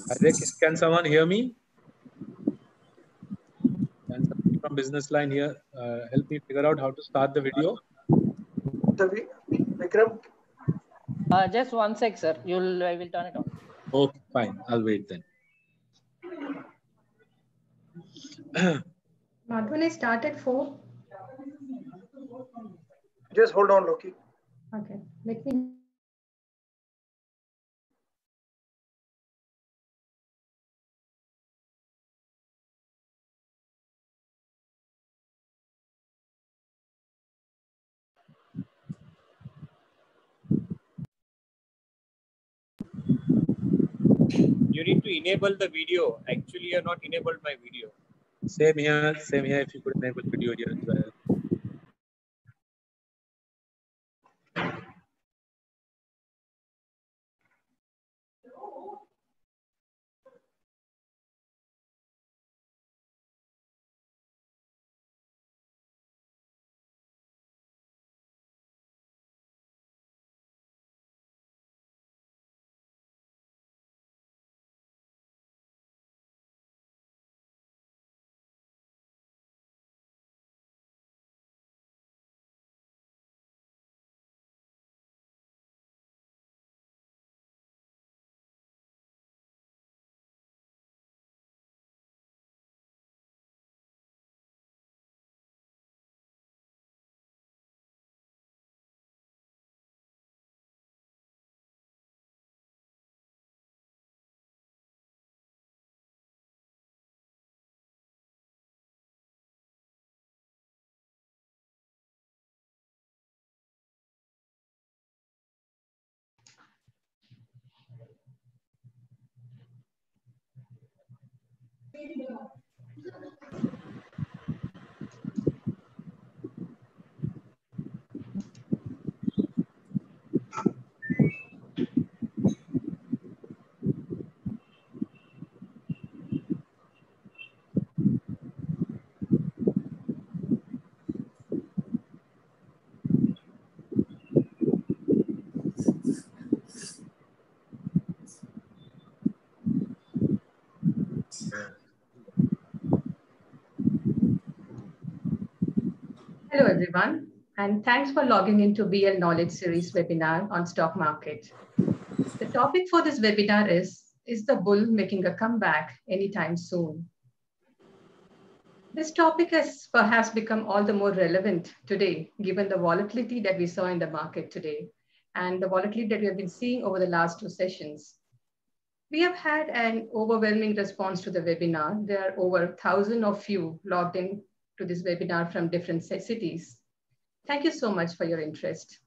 Can someone hear me? Can someone from Business Line here help me figure out how to start the video? Vikram? Just one sec, sir. I will turn it on. Okay, fine. I'll wait then. Not when I start at 4. Just hold on, Loki. Okay, let me. You need to enable the video. Actually, you're not enabled my video. Same here. Same here. If you could enable video here as well. Hello, everyone, and thanks for logging into BL Knowledge Series webinar on stock market. The topic for this webinar is the bull making a comeback anytime soon? This topic has perhaps become all the more relevant today, given the volatility that we saw in the market today and the volatility that we have been seeing over the last 2 sessions. We have had an overwhelming response to the webinar. There are over 1,000 of you logged in to this webinar from different cities. Thank you so much for your interest.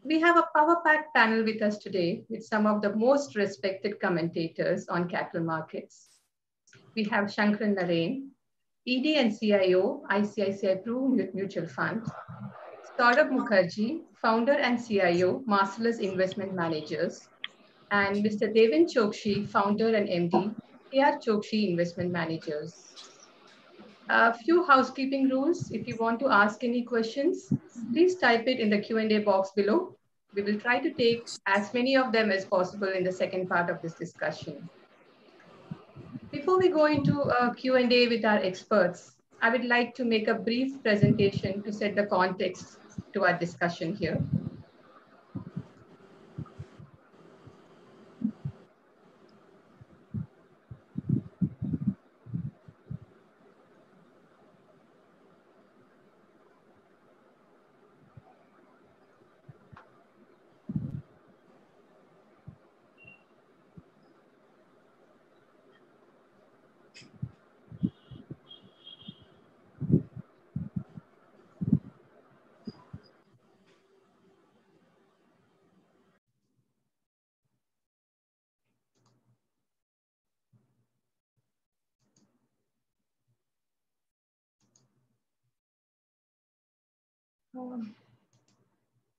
We have a power-packed panel with us today with some of the most respected commentators on capital markets. We have Shankaran Narain, ED and CIO, ICICI Pru Mutual Fund. Saurabh Mukherjee, founder and CIO, Marcellus Investment Managers. And Mr. Devin Chokshi, founder and MD, KR Chokshi Investment Managers. A few housekeeping rules. If you want to ask any questions, please type it in the Q&A box below. We will try to take as many of them as possible in the second part of this discussion. Before we go into a Q&A with our experts, I would like to make a brief presentation to set the context to our discussion here.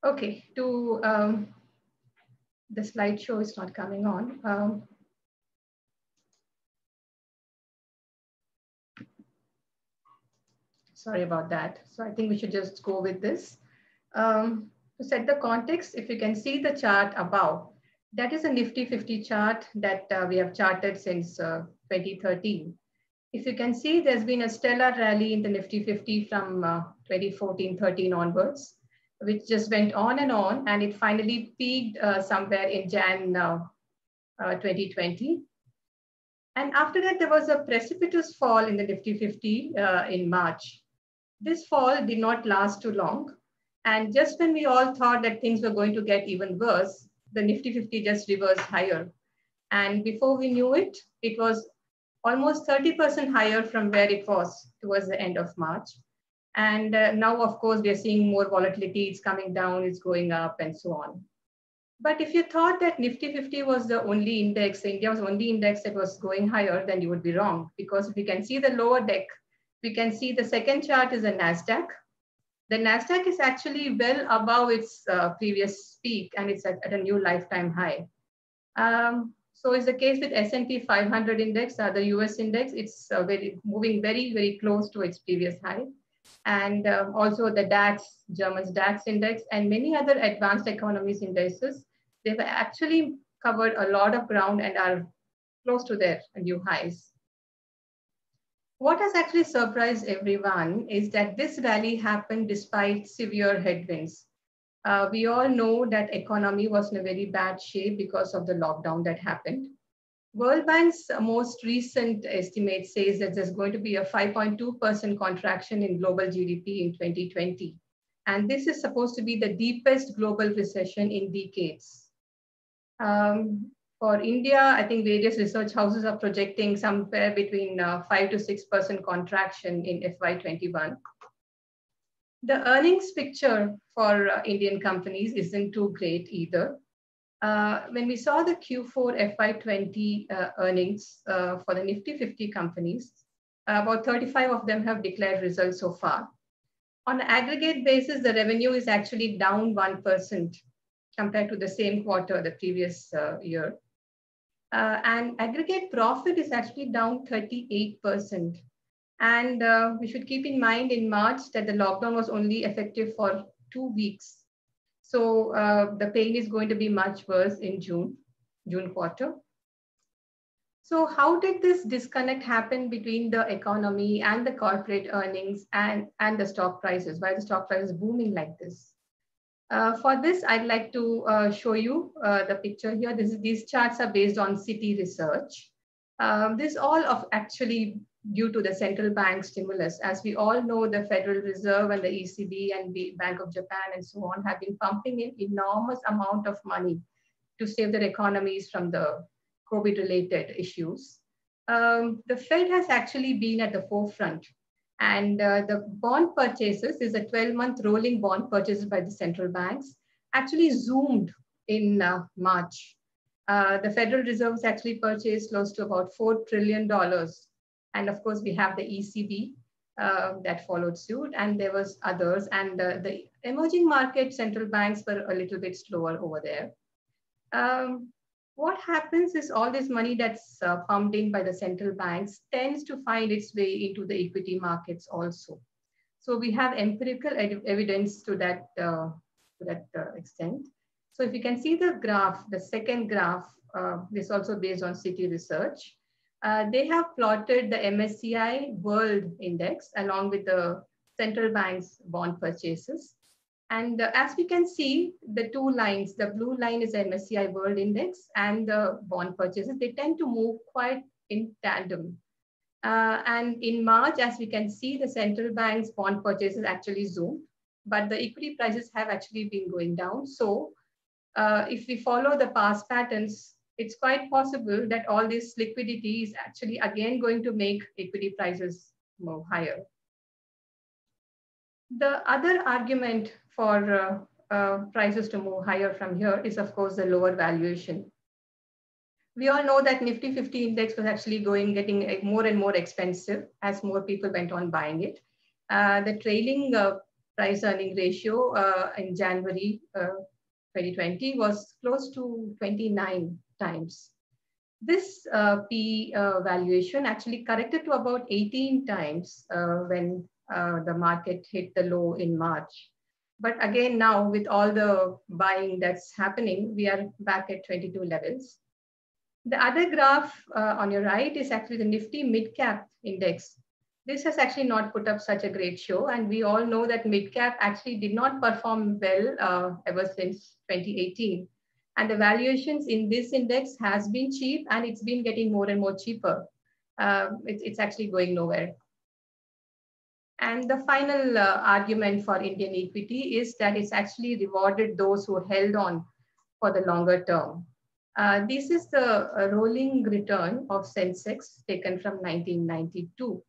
Okay, the slideshow is not coming on. Sorry about that. So I think we should just go with this. To set the context, if you can see the chart above, That is a Nifty 50 chart that we have charted since 2013. If you can see, there's been a stellar rally in the Nifty 50 from 2014-13 onwards, which just went on, and it finally peaked somewhere in Jan 2020. And after that, there was a precipitous fall in the Nifty 50 in March. This fall did not last too long. And just when we all thought that things were going to get even worse, the Nifty 50 just reversed higher. And before we knew it, it was almost 30% higher from where it was towards the end of March. And now, of course, we are seeing more volatility. It's coming down, it's going up, and so on. But if you thought that Nifty 50 was the only index, India was the only index that was going higher, then you would be wrong. Because if we can see the lower deck, we can see the second chart is a NASDAQ. The NASDAQ is actually well above its previous peak, and it's at a new lifetime high. So it's the case with S&P 500 index, the US index. It's moving very, very close to its previous high. And also the DAX, German's DAX index, and many other advanced economies indices, they've actually covered a lot of ground and are close to their new highs. What has actually surprised everyone is that this rally happened despite severe headwinds. We all know that economy was in a very bad shape because of the lockdown that happened. World Bank's most recent estimate says that there's going to be a 5.2% contraction in global GDP in 2020. And this is supposed to be the deepest global recession in decades. For India, I think various research houses are projecting somewhere between 5 to 6% contraction in FY21. The earnings picture for Indian companies isn't too great either. When we saw the Q4 FY20 earnings for the Nifty 50 companies, about 35 of them have declared results so far. On an aggregate basis, the revenue is actually down 1% compared to the same quarter the previous year. And aggregate profit is actually down 38%. And we should keep in mind in March that the lockdown was only effective for 2 weeks. So the pain is going to be much worse in June quarter. So how did this disconnect happen between the economy and the corporate earnings and the stock prices? Why the stock price is booming like this? For this, I'd like to show you the picture here. These charts are based on Citi Research. This all of actually due to the central bank stimulus. As we all know, the Federal Reserve and the ECB and the Bank of Japan and so on have been pumping in enormous amount of money to save their economies from the COVID-related issues. The Fed has actually been at the forefront, and the bond purchases is a 12-month rolling bond purchases by the central banks actually zoomed in March. The Federal Reserve has actually purchased close to about $4 trillion. And of course, we have the ECB that followed suit, and there was others. And the emerging market central banks were a little bit slower over there. What happens is all this money that's pumped in by the central banks tends to find its way into the equity markets also. So we have empirical evidence to that extent. So if you can see the graph, the second graph, this is also based on Citi Research. They have plotted the MSCI World Index along with the central bank's bond purchases. And as we can see, the two lines, the blue line is the MSCI World Index and the bond purchases, they tend to move quite in tandem. And in March, as we can see, the central bank's bond purchases actually zoomed, but the equity prices have actually been going down. So if we follow the past patterns, it's quite possible that all this liquidity is actually again going to make equity prices move higher. The other argument for prices to move higher from here is, of course, the lower valuation. We all know that Nifty 50 index was actually getting more and more expensive as more people went on buying it. The trailing price earning ratio in January 2020 was close to 29 times. This P valuation actually corrected to about 18 times when the market hit the low in March. But again, now with all the buying that's happening, we are back at 22 levels. The other graph on your right is actually the Nifty Mid-Cap Index. This has actually not put up such a great show. And we all know that mid-cap actually did not perform well ever since 2018. And the valuations in this index has been cheap and it's been getting more and more cheaper. It's actually going nowhere. And the final argument for Indian equity is that it's actually rewarded those who held on for the longer term. This is the rolling return of Sensex taken from 1992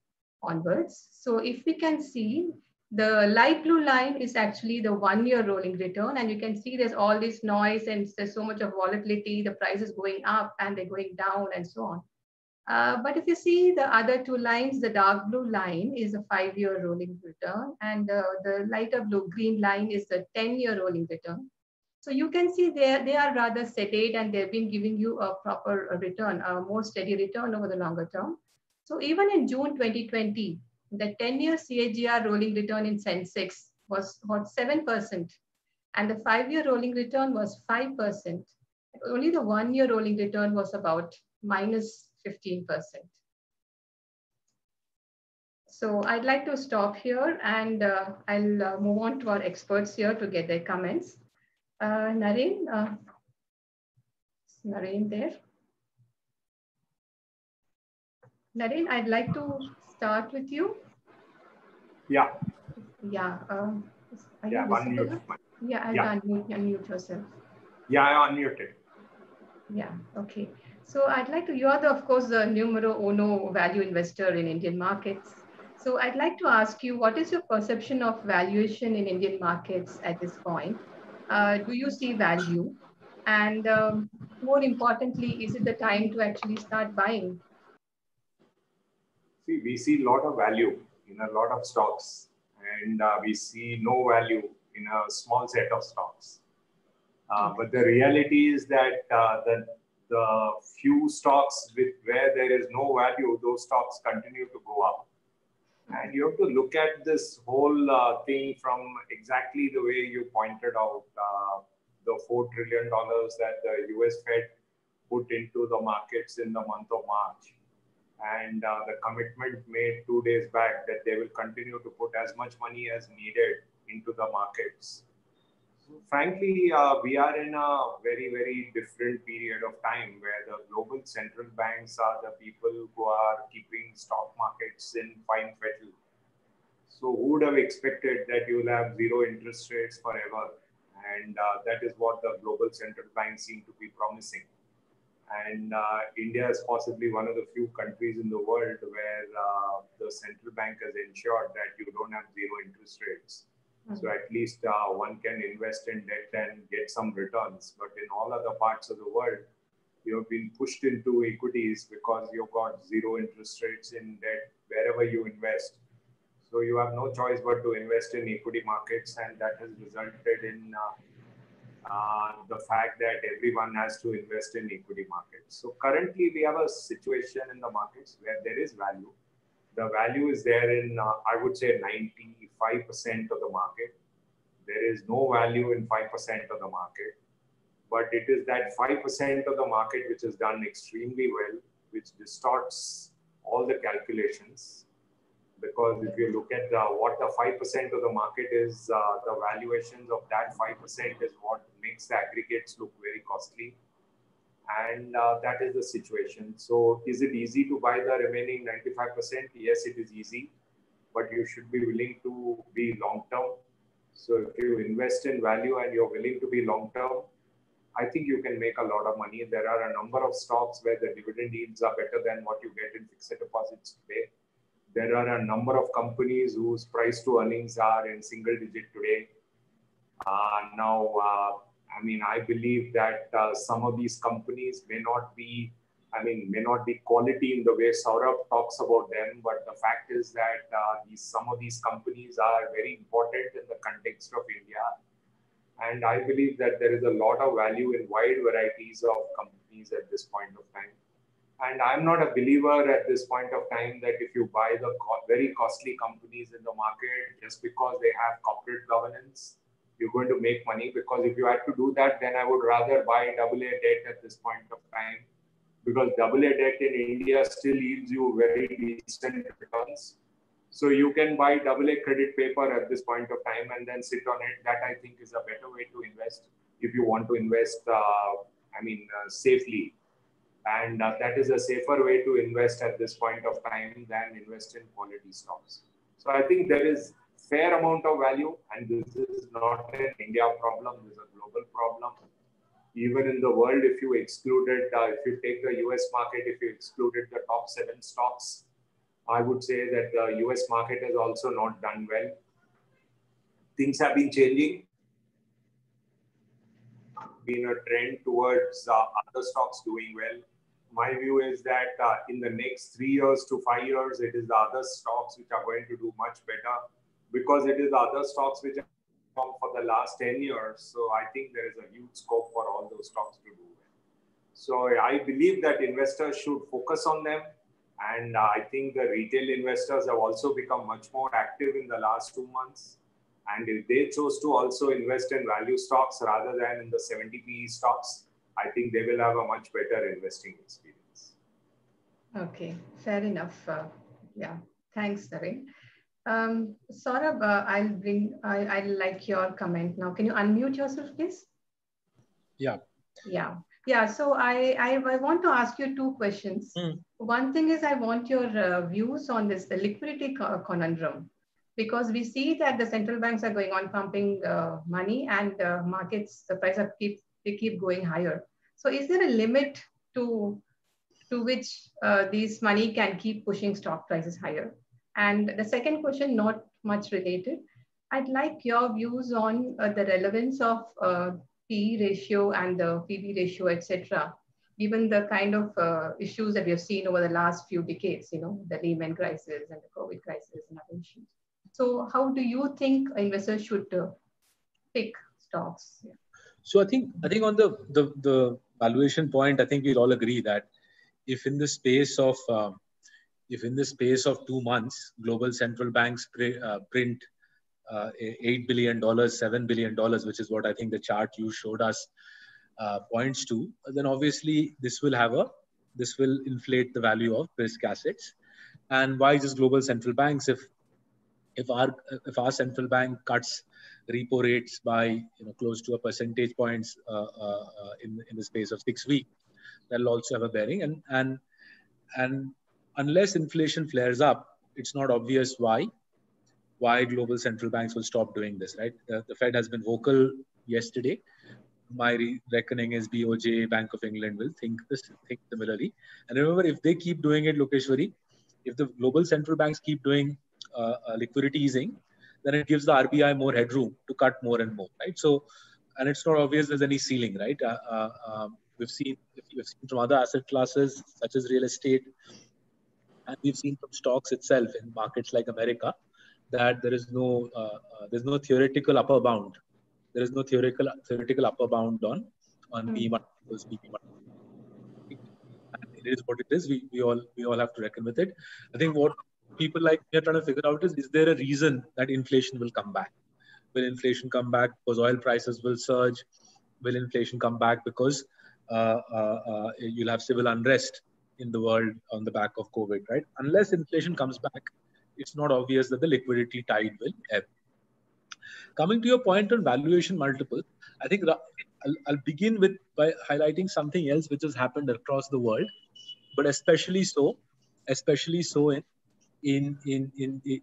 onwards. So if we can see, the light blue line is actually the 1-year rolling return. And you can see there's all this noise and there's so much of volatility, the price is going up and they're going down and so on. But if you see the other two lines, the dark blue line is a 5-year rolling return and the lighter blue green line is the 10-year rolling return. So you can see they are rather sedate and they've been giving you a proper return, a more steady return over the longer term. So even in June 2020, the 10-year CAGR rolling return in Sensex was about 7%, and the 5-year rolling return was 5%. Only the 1-year rolling return was about minus 15%. So I'd like to stop here and I'll move on to our experts here to get their comments. Naren, is Naren there? Naren, I'd like to start with you. Yeah. Yeah. Yeah, unmute. Yeah, I'll unmute yourself. Yeah, I unmuted. Yeah, okay. So I'd like to, you're of course, the numero uno value investor in Indian markets. So I'd like to ask you, what is your perception of valuation in Indian markets at this point? Do you see value? And more importantly, is it the time to actually start buying? See, we see a lot of value in a lot of stocks, and we see no value in a small set of stocks. But the reality is that the few stocks where there is no value, those stocks continue to go up. And you have to look at this whole thing from exactly the way you pointed out, the $4 trillion that the US Fed put into the markets in the month of March. And the commitment made 2 days back that they will continue to put as much money as needed into the markets. So frankly, we are in a very, very different period of time where the global central banks are the people who are keeping stock markets in fine fettle. So who would have expected that you will have zero interest rates forever? And that is what the global central banks seem to be promising. And India is possibly one of the few countries in the world where the central bank has ensured that you don't have zero interest rates. So at least one can invest in debt and get some returns. But in all other parts of the world, you have been pushed into equities because you've got zero interest rates in debt wherever you invest. So you have no choice but to invest in equity markets, and that has resulted in the fact that everyone has to invest in equity markets. So currently we have a situation in the markets where there is value. The value is there in, I would say, 95% of the market. There is no value in 5% of the market. But it is that 5% of the market which has done extremely well, which distorts all the calculations. Because if you look at what the 5% of the market is, the valuations of that 5% is what makes the aggregates look very costly. And that is the situation. So is it easy to buy the remaining 95%? Yes, it is easy, but you should be willing to be long-term. So if you invest in value and you're willing to be long-term, I think you can make a lot of money. There are a number of stocks where the dividend yields are better than what you get in fixed deposits today. There are a number of companies whose price to earnings are in single digit today. I believe that some of these companies may not be quality in the way Saurabh talks about them, but the fact is that some of these companies are very important in the context of India. And I believe that there is a lot of value in wide varieties of companies at this point of time. And I'm not a believer at this point of time that if you buy the very costly companies in the market just because they have corporate governance, you're going to make money, because if you had to do that, then I would rather buy AA debt at this point of time, because AA debt in India still yields you very decent returns. So you can buy AA credit paper at this point of time and then sit on it. That I think is a better way to invest if you want to invest, safely. And that is a safer way to invest at this point of time than invest in quality stocks. So I think there is fair amount of value, and this is not an India problem, this is a global problem. Even in the world, if you excluded, if you take the US market, if you excluded the top 7 stocks, I would say that the US market has also not done well. Things have been changing. Been a trend towards other stocks doing well. My view is that in the next 3 years to 5 years, it is the other stocks which are going to do much better, because it is the other stocks which have come for the last 10 years. So I think there is a huge scope for all those stocks to do well. So I believe that investors should focus on them. And I think the retail investors have also become much more active in the last 2 months. And if they chose to also invest in value stocks rather than in the 70 PE stocks, I think they will have a much better investing experience. Okay, fair enough. Yeah, thanks, Naren. Saurabh, I'll like your comment now. Can you unmute yourself, please? Yeah. Yeah. So I want to ask you 2 questions. One thing is I want your views on this, the liquidity conundrum, because we see that the central banks are going on pumping money, and markets, the price of keep going higher. So is there a limit to which these money can keep pushing stock prices higher? And the second question, not much related, I'd like your views on the relevance of PE ratio and the PB ratio, etc., given the kind of issues that we have seen over the last few decades, the Lehman crisis and the COVID crisis and other issues. So how do you think investors should pick stocks? Yeah. So I think on the valuation point, I think we'll all agree that if in the space of 2 months, global central banks print $8 billion, $7 billion, which is what I think the chart you showed us points to, then obviously this will inflate the value of risk assets. And why just global central banks? If our central bank cuts repo rates by close to a percentage points in the space of 6 weeks, that'll also have a bearing. And unless inflation flares up, it's not obvious why global central banks will stop doing this, right? The Fed has been vocal yesterday. My reckoning is BOJ, Bank of England will think similarly. And remember, if they keep doing it, Lokeshwari, if the global central banks keep doing liquidity easing, then it gives the RBI more headroom to cut more and more, right? So, and it's not obvious there's any ceiling, right? We've seen from other asset classes such as real estate, and we've seen from stocks itself in markets like America, that there is no there's no theoretical upper bound. There is no theoretical upper bound on PE multiples, PP multiples. And it is what it is. We all have to reckon with it. I think what people like me are trying to figure out is there a reason that inflation will come back? Will inflation come back because oil prices will surge? Will inflation come back because you'll have civil unrest in the world on the back of COVID, right? Unless inflation comes back, it's not obvious that the liquidity tide will ebb. Coming to your point on valuation multiple, I think I'll begin by highlighting something else which has happened across the world, but especially so in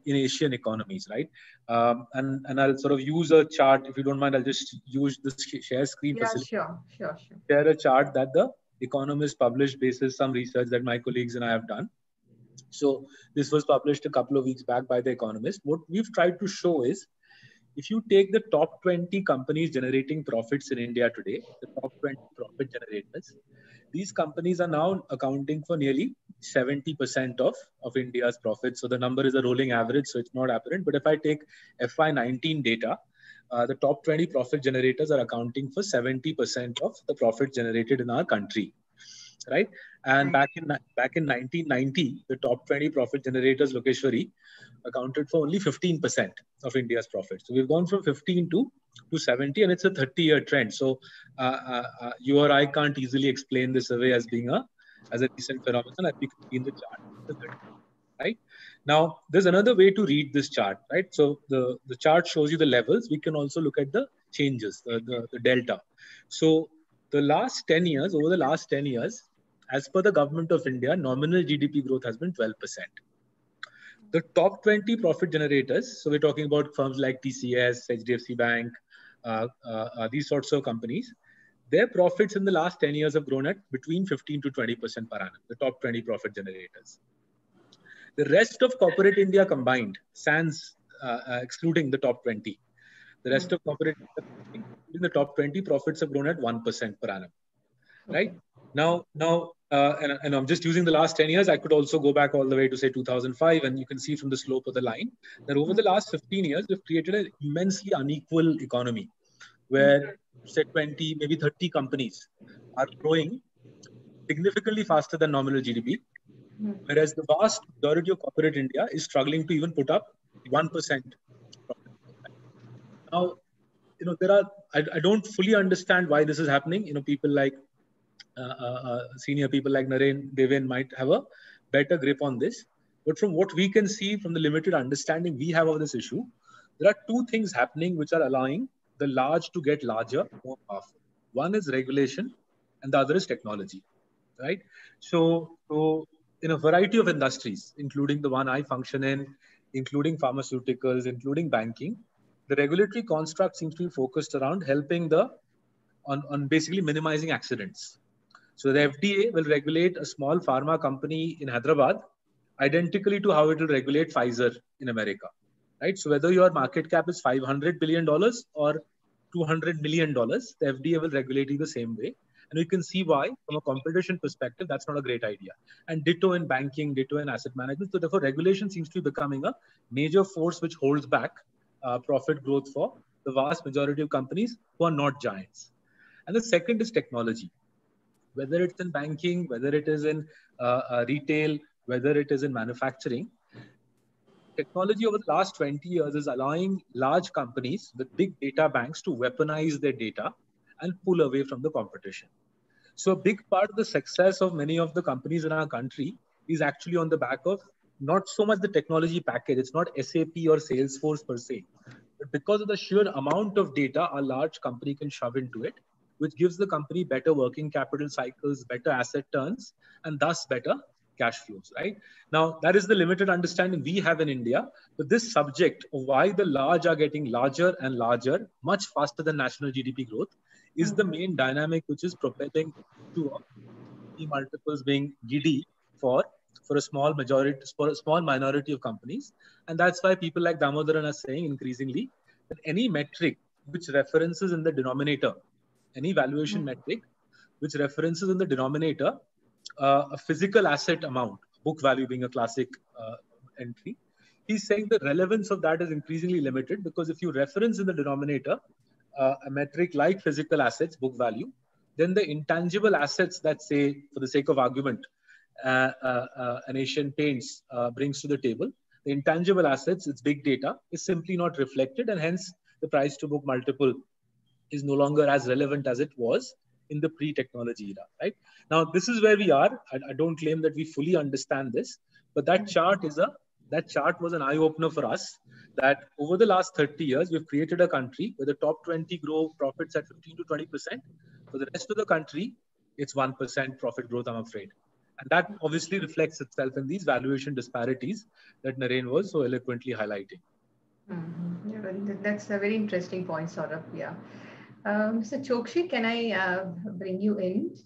Asian economies, right? And I'll sort of use a chart, if you don't mind. I'll just use this share screen facility. Sure. Share a chart that the Economist published basis some research that my colleagues and I have done. So this was published a couple of weeks back by the Economist. What we've tried to show is, if you take the top 20 companies generating profits in India today, the top 20 profit generators, these companies are now accounting for nearly 70% of India's profits. So the number is a rolling average, so it's not apparent. But if I take FY19 data, the top 20 profit generators are accounting for 70% of the profit generated in our country. right? And back in 1990, the top 20 profit generators, Lokeshwari, accounted for only 15% of India's profits. So we've gone from 15 to 70, and it's a 30-year trend. So you or I can't easily explain this away as being as a recent phenomenon, as we can see in the chart. Right now, there's another way to read this chart, right? So the chart shows you the levels. We can also look at the changes, the delta. So the last 10 years, over the last 10 years, as per the government of India, nominal GDP growth has been 12%. The top 20 profit generators, so we're talking about firms like TCS, HDFC Bank, these sorts of companies, their profits in the last 10 years have grown at between 15 to 20% per annum, the top 20 profit generators. The rest of corporate India combined, sans excluding the top 20, the rest of corporate India, including the top 20, profits have grown at 1% per annum, right? Now, and I'm just using the last 10 years. I could also go back all the way to say 2005, and you can see from the slope of the line that over the last 15 years, we've created an immensely unequal economy where, say, 20, maybe 30 companies are growing significantly faster than nominal GDP. Whereas the vast majority of corporate India is struggling to even put up 1%. Now, I don't fully understand why this is happening. People like senior people like Naren, Deven might have a better grip on this. But from what we can see, from the limited understanding we have of this issue, there are two things happening which are allowing the large to get larger, more powerful. One is regulation, and the other is technology, right? So in a variety of industries, including the one I function in, including pharmaceuticals, including banking, the regulatory construct seems to be focused around helping on basically minimizing accidents. So the FDA will regulate a small pharma company in Hyderabad identically to how it will regulate Pfizer in America, right? So whether your market cap is $500 billion or $200 million, the FDA will regulate you the same way. And you can see why, from a competition perspective, that's not a great idea. And ditto in banking, ditto in asset management. So therefore, regulation seems to be becoming a major force which holds back profit growth for the vast majority of companies who are not giants. And the second is technology. Whether it's in banking, whether it is in retail, whether it is in manufacturing, technology over the last 20 years is allowing large companies with big data banks to weaponize their data and pull away from the competition. So a big part of the success of many of the companies in our country is actually on the back of not so much the technology package. It's not SAP or Salesforce per se, but because of the sheer amount of data a large company can shove into it, which gives the company better working capital cycles, better asset turns, and thus better cash flows, right? Now, that is the limited understanding we have in India. But this subject of why the large are getting larger and larger, much faster than national GDP growth, is the main dynamic which is propelling to multiples being giddy for a small minority of companies. And that's why people like Damodaran are saying increasingly that any metric which references in the denominator, any valuation metric which references in the denominator a physical asset amount, book value being a classic entry, he's saying the relevance of that is increasingly limited, because if you reference in the denominator a metric like physical assets, book value, then the intangible assets that, say, for the sake of argument, an Asian Paints brings to the table, the intangible assets, its big data, is simply not reflected, and hence the price to book multiple is no longer as relevant as it was in the pre-technology era, right? Now, this is where we are. I don't claim that we fully understand this, but that chart was an eye-opener for us, that over the last 30 years, we've created a country where the top 20 grow profits at 15 to 20%. For the rest of the country, it's 1% profit growth, I'm afraid. And that obviously reflects itself in these valuation disparities that Naren was so eloquently highlighting. Yeah, that's a very interesting point, Saurabh. Yeah. Mr. Chokshi, can I bring you in?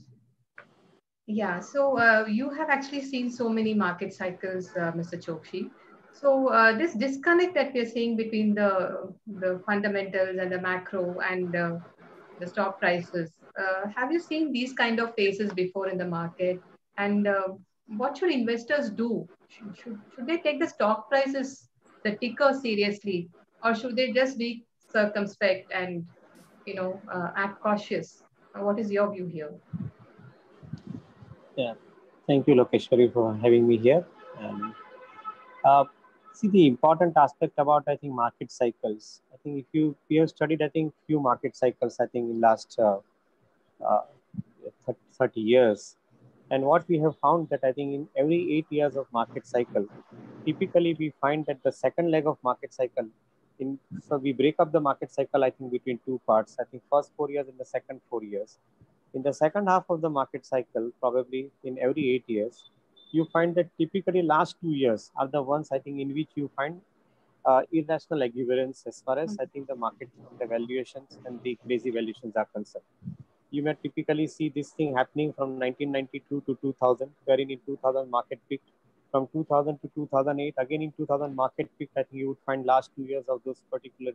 Yeah, so you have actually seen so many market cycles, Mr. Chokshi. So this disconnect that we're seeing between the fundamentals and the macro and the stock prices, have you seen these kind of phases before in the market? And what should investors do? Should they take the stock prices, the ticker, seriously, or should they just be circumspect and act cautious? What is your view here? Yeah, thank you, Lokeshwari, for having me here. And see the important aspect about market cycles. I think if we have studied few market cycles in last uh, 30 years, and what we have found that in every 8 years of market cycle, typically we find that the second leg of market cycle so we break up the market cycle between two parts. First 4 years and the second 4 years. In the second half of the market cycle, probably in every 8 years, you find that typically last 2 years are the ones in which you find irrational exuberance as far as the market, the valuations and the crazy valuations are concerned. You may typically see this thing happening from 1992 to 2000, wherein in 2000 market peaked. From 2000 to 2008, again in 2000 market peaked. You would find last 2 years of those particular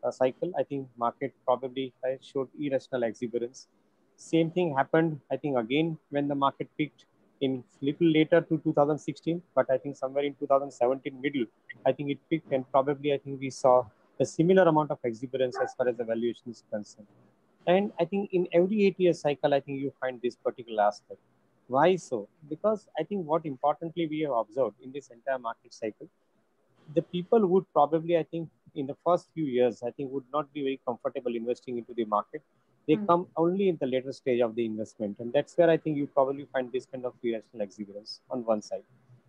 cycle. Market probably showed irrational exuberance. Same thing happened, again when the market peaked in little later to 2016, but somewhere in 2017 middle, it peaked, and probably we saw a similar amount of exuberance as far as the valuation is concerned. And in every 8 year cycle, you find this particular aspect. Why so? Because what importantly we have observed in this entire market cycle, the people would probably, in the first few years, would not be very comfortable investing into the market. They come only in the later stage of the investment. And that's where you probably find this kind of irrational exuberance on one side.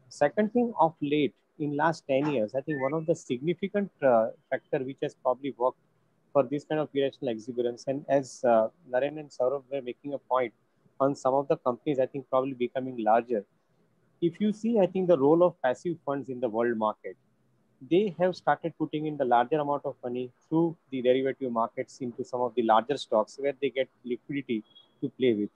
Second thing, of late, in last 10 years, one of the significant factor which has probably worked for this kind of irrational exuberance, and as Naren and Saurabh were making a point on some of the companies, probably becoming larger. If you see, the role of passive funds in the world market, they have started putting in the larger amount of money through the derivative markets into some of the larger stocks where they get liquidity to play with.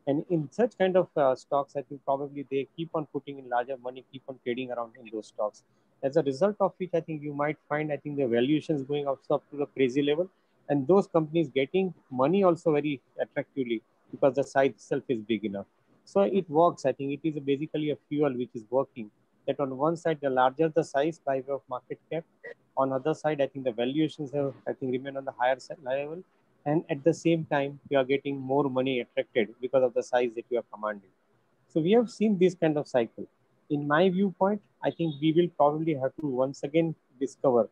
And in such kind of stocks, probably they keep on putting in larger money, keep on trading around in those stocks. As a result of which, you might find, the valuations going up to the crazy level, and those companies getting money also very attractively because the size itself is big enough. So it works. It is basically a fuel which is working. That on one side, the larger the size by way of market cap, on other side, the valuations have, remain on the higher level. And at the same time, you are getting more money attracted because of the size that you are commanding. So we have seen this kind of cycle. In my viewpoint, we will probably have to once again discover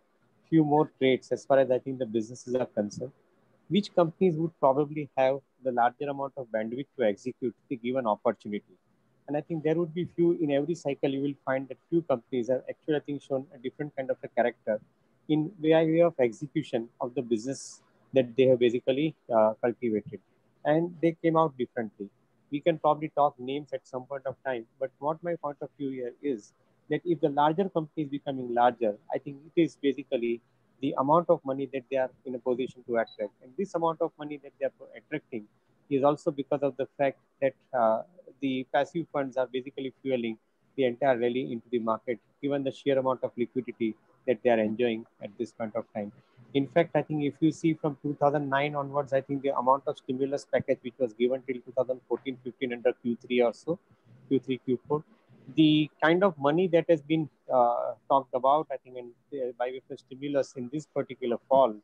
few more traits as far as the businesses are concerned. Which companies would probably have the larger amount of bandwidth to execute the given opportunity. And there would be few in every cycle. You will find that few companies have actually shown a different kind of a character in way of execution of the business that they have basically cultivated, and they came out differently. We can probably talk names at some point of time, but what my point of view here is that if the larger company is becoming larger, it is basically the amount of money that they are in a position to attract, and this amount of money that they are attracting is also because of the fact that the passive funds are basically fueling the entire rally into the market, given the sheer amount of liquidity that they are enjoying at this point of time. In fact, if you see from 2009 onwards, the amount of stimulus package which was given till 2014-15 under Q3 or so, Q3, Q4, the kind of money that has been talked about, and by way of stimulus in this particular fall,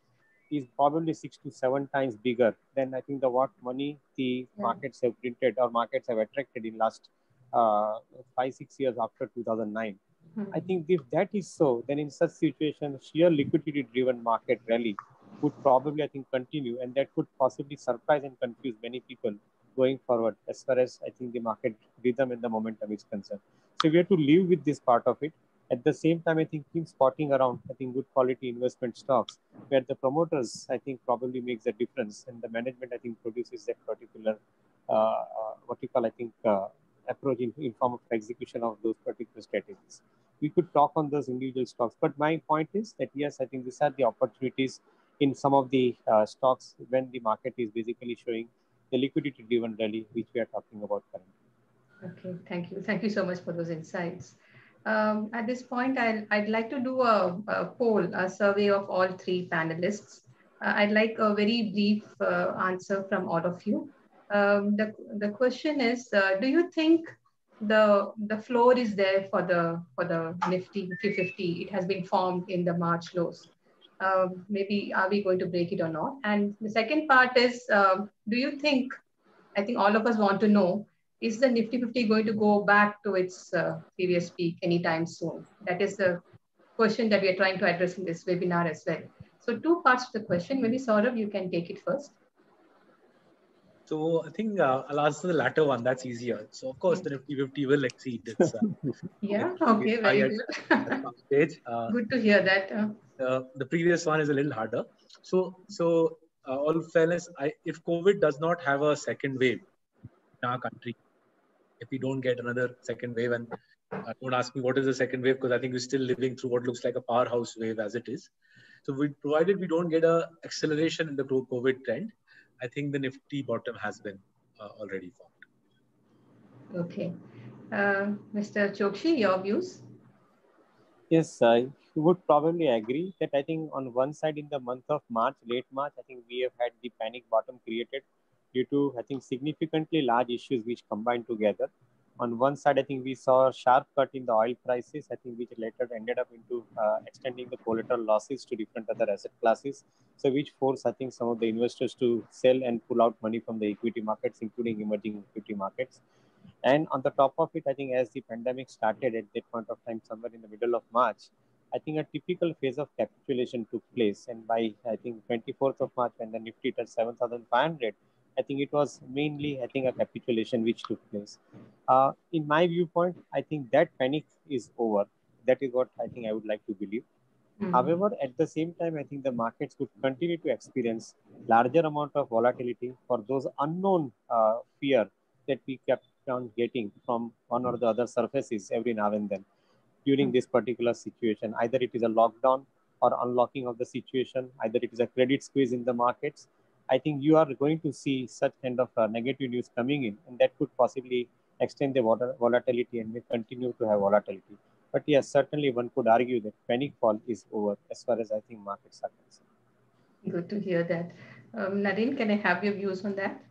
is probably 6 to 7 times bigger than the what money the markets have printed or markets have attracted in last 5-6 years after 2009. If that is so, then in such situation, sheer liquidity-driven market rally would probably continue, and that could possibly surprise and confuse many people going forward as far as the market rhythm and the momentum is concerned. So we have to live with this part of it. At the same time, keep spotting around, good quality investment stocks where the promoters, probably makes the difference, and the management, produces that particular, what you call, approach in form of execution of those particular strategies. We could talk on those individual stocks, but my point is that yes, these are the opportunities in some of the stocks when the market is basically showing the liquidity-driven rally, which we are talking about currently. Okay, thank you. Thank you so much for those insights. At this point, I'd like to do a poll, a survey of all three panelists. I'd like a very brief answer from all of you. The question is, do you think the floor is there for the Nifty 50? It has been formed in the March lows. Maybe are we going to break it or not? And the second part is, do you think, all of us want to know, is the Nifty 50 going to go back to its previous peak anytime soon? That is the question that we are trying to address in this webinar as well. So two parts to the question. Maybe Saurabh, you can take it first. So I think I'll answer the latter one. That's easier. So of course, the Nifty 50 will exceed its. Yeah. Okay. Very good. At some stage. Good to hear that. The previous one is a little harder. So all fairness, if COVID does not have a second wave in our country, if we don't get another second wave, and don't ask me what is the second wave, because I think we're still living through what looks like a powerhouse wave as it is. So provided we don't get a acceleration in the COVID trend, I think the Nifty bottom has been already formed. Okay. Mr. Chokshi, your views? Yes, I would probably agree that I think on one side in the month of March, late March, I think we have had the panic bottom created due to, I think, significantly large issues which combined together. On one side, I think we saw a sharp cut in the oil prices, I think, which later ended up into extending the collateral losses to different other asset classes. So which forced, I think, some of the investors to sell and pull out money from the equity markets, including emerging equity markets. And on the top of it, I think as the pandemic started at that point of time, somewhere in the middle of March, I think a typical phase of capitulation took place. And by, I think, 24th of March, when the Nifty touched 7,500, I think it was mainly, I think, a capitulation which took place. In my viewpoint, I think that panic is over. That is what I think I would like to believe. However, at the same time, I think the markets would continue to experience larger amount of volatility for those unknown fear that we kept on getting from one or the other surfaces every now and then during this particular situation. Either it is a lockdown or unlocking of the situation, either it is a credit squeeze in the markets. I think you are going to see such kind of negative news coming in, and that could possibly extend the volatility and may continue to have volatility. But yes, certainly one could argue that panic fall is over as far as I think markets are concerned. Good to hear that. Naren, can I have your views on that?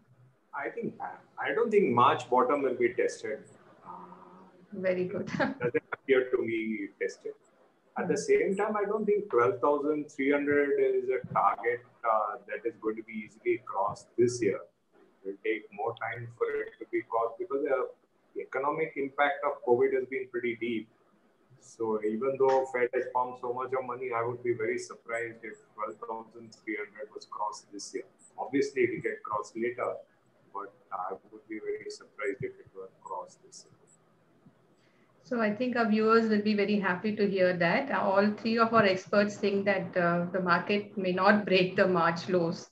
I don't think March bottom will be tested. Very good. Doesn't appear to me tested. At the same time, I don't think 12,300 is a target that is going to be easily crossed this year. It will take more time for it to be crossed because the economic impact of COVID has been pretty deep. So even though Fed has pumped so much of money, I would be very surprised if 12,300 was crossed this year. Obviously, it will get crossed later, but I would be very surprised if it were crossed this year. So I think our viewers will be very happy to hear that. All three of our experts think that the market may not break the March lows,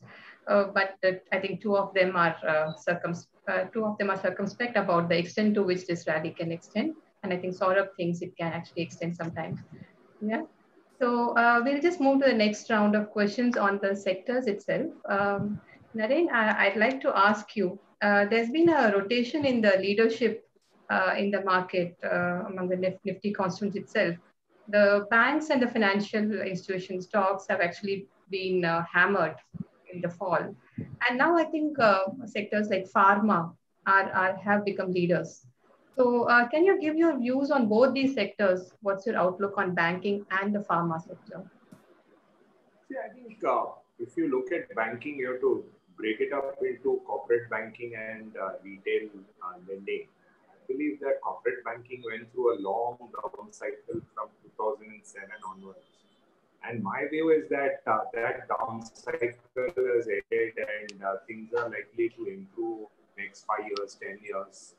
but I think two of them are circumspect about the extent to which this rally can extend. And I think Saurabh thinks it can actually extend sometimes. Yeah. So we'll just move to the next round of questions on the sectors itself. Naren, I'd like to ask you, there's been a rotation in the leadership in the market among the Nifty constituents itself. The banks and the financial institution stocks have actually been hammered in the fall. And now I think sectors like pharma have become leaders. So can you give your views on both these sectors? What's your outlook on banking and the pharma sector? See, I think if you look at banking, you have to break it up into corporate banking and retail lending. I believe that corporate banking went through a long down cycle from 2007 onwards. And my view is that that down cycle has ended and things are likely to improve next 5 years, 10 years.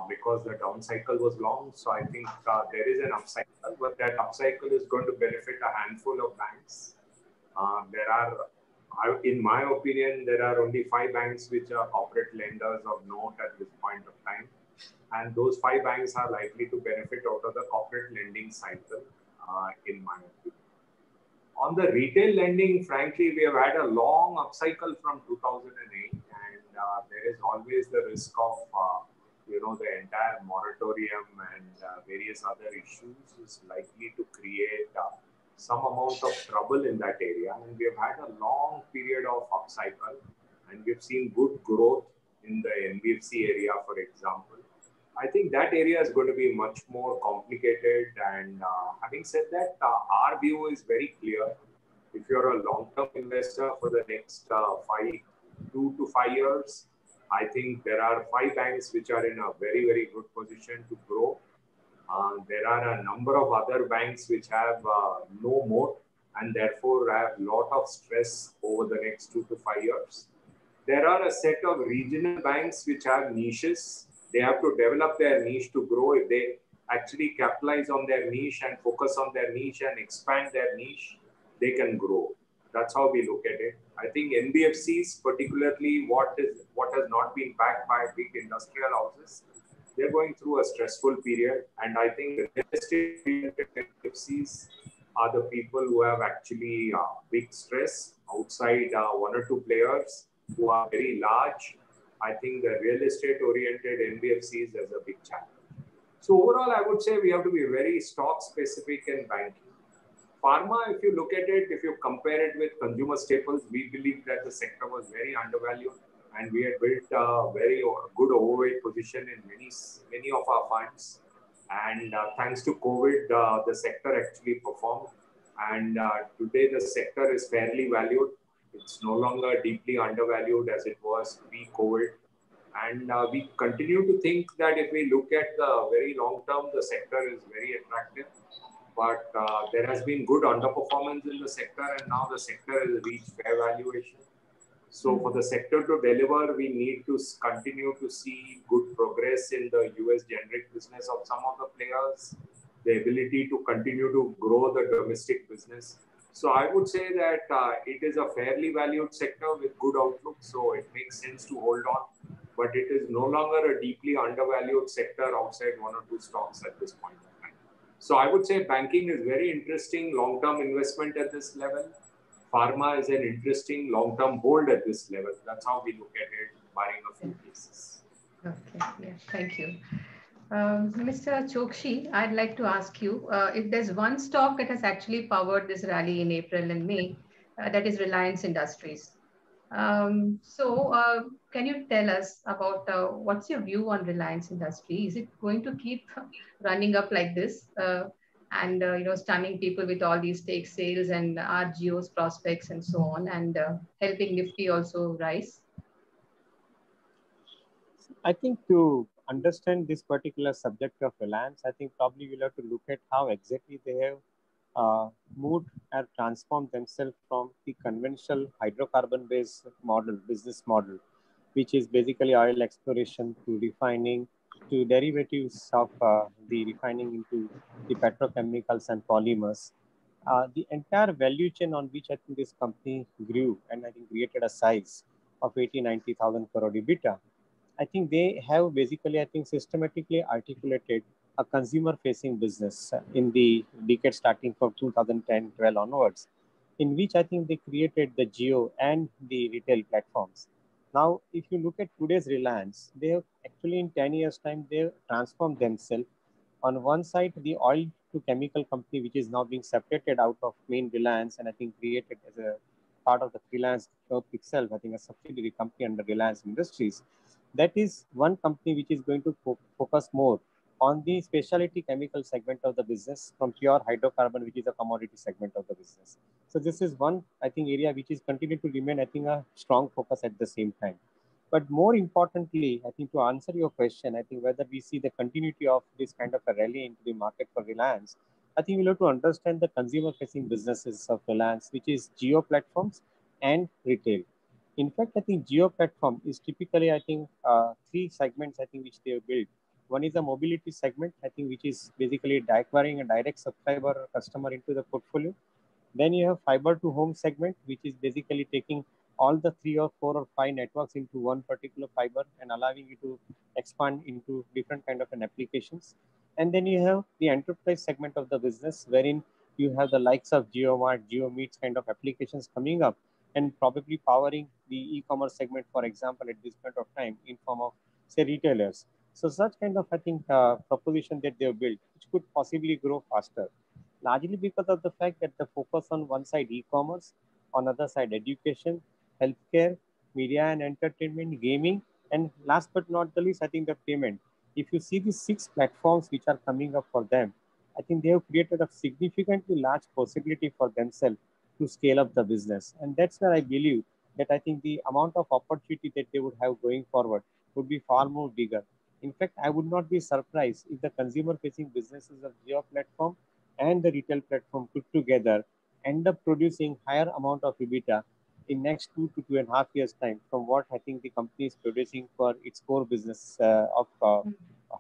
Because the down cycle was long. So I think there is an upcycle, but that upcycle is going to benefit a handful of banks. In my opinion, there are only 5 banks which are corporate lenders of note at this point of time. And those 5 banks are likely to benefit out of the corporate lending cycle, in my opinion. On the retail lending, frankly, we have had a long upcycle from 2008, and there is always the risk of the entire moratorium and various other issues is likely to create some amount of trouble in that area. And we have had a long period of upcycle, and we've seen good growth in the NBFC area, for example. I think that area is going to be much more complicated. And having said that, our view is very clear. If you're a long-term investor for the next 2 to 5 years, I think there are 5 banks which are in a very, very good position to grow. There are a number of other banks which have no moat and therefore have a lot of stress over the next 2 to 5 years. There are a set of regional banks which have niches. They have to develop their niche to grow. If they actually capitalize on their niche and focus on their niche and expand their niche, they can grow. That's how we look at it. I think NBFCs, particularly what has not been backed by big industrial houses, they're going through a stressful period. And I think the real estate NBFCs are the people who have actually big stress outside 1 or 2 players who are very large. I think the real estate oriented NBFCs is a big challenge. So overall, I would say we have to be very stock specific in banking. Pharma, if you look at it, if you compare it with consumer staples, we believe that the sector was very undervalued and we had built a very good overweight position in many of our funds. And thanks to COVID, the sector actually performed. And today the sector is fairly valued. It's no longer deeply undervalued as it was pre-COVID. And we continue to think that if we look at the very long term, the sector is very attractive. But there has been good underperformance in the sector and now the sector has reached fair valuation. So for the sector to deliver, we need to continue to see good progress in the US generic business of some of the players, the ability to continue to grow the domestic business. So I would say that it is a fairly valued sector with good outlook. So it makes sense to hold on, but it is no longer a deeply undervalued sector outside 1 or 2 stocks at this point in time. So I would say banking is very interesting long-term investment at this level. Pharma is an interesting long-term hold at this level. That's how we look at it, barring a few cases. Okay, yeah, thank you. Mr. Chokshi, I'd like to ask you, if there's one stock that has actually powered this rally in April and May, that is Reliance Industries. Can you tell us about what's your view on Reliance Industry? Is it going to keep running up like this and stunning people with all these stake sales and RGO's prospects and so on, and helping Nifty also rise? I think to understand this particular subject of Reliance, I think probably we'll have to look at how exactly they have moved or transformed themselves from the conventional hydrocarbon-based model, business model, which is basically oil exploration to refining to derivatives of the refining into the petrochemicals and polymers. The entire value chain on which I think this company grew and I think created a size of 80-90,000 crore EBITDA. I think they have basically, I think, systematically articulated a consumer-facing business in the decade starting from 2010-12 onwards, in which I think they created the geo and the retail platforms. Now, if you look at today's Reliance, they have actually in 10 years' time, they have transformed themselves. On one side, the oil to chemical company, which is now being separated out of main Reliance and I think created as a part of the Reliance Group itself, I think a subsidiary company under Reliance Industries. That is one company which is going to focus more on the specialty chemical segment of the business from pure hydrocarbon, which is a commodity segment of the business. So this is one, I think, area which is continuing to remain, I think, a strong focus at the same time. But more importantly, I think to answer your question, I think whether we see the continuity of this kind of a rally into the market for Reliance, I think we'll have to understand the consumer-facing businesses of Reliance, which is geo platforms and retail. In fact, I think geo platform is typically, I think, 3 segments, I think, which they have built. One is a mobility segment, I think, which is basically acquiring a direct subscriber or customer into the portfolio. Then you have fiber to home segment, which is basically taking all the 3 or 4 or 5 networks into one particular fiber and allowing you to expand into different kind of an applications. And then you have the enterprise segment of the business, wherein you have the likes of JioMart, JioMeets kind of applications coming up and probably powering the e-commerce segment, for example, at this point of time in form of, say, retailers. So such kind of, I think, proposition that they have built, which could possibly grow faster, largely because of the fact that the focus on one side e-commerce, on other side education, healthcare, media and entertainment, gaming, and last but not the least, I think the payment. If you see these 6 platforms which are coming up for them, I think they have created a significantly large possibility for themselves to scale up the business. And that's where I believe that I think the amount of opportunity that they would have going forward would be far more bigger. In fact, I would not be surprised if the consumer-facing businesses of Jio platform and the retail platform put together end up producing higher amount of EBITDA in next 2 to 2.5 years time from what I think the company is producing for its core business of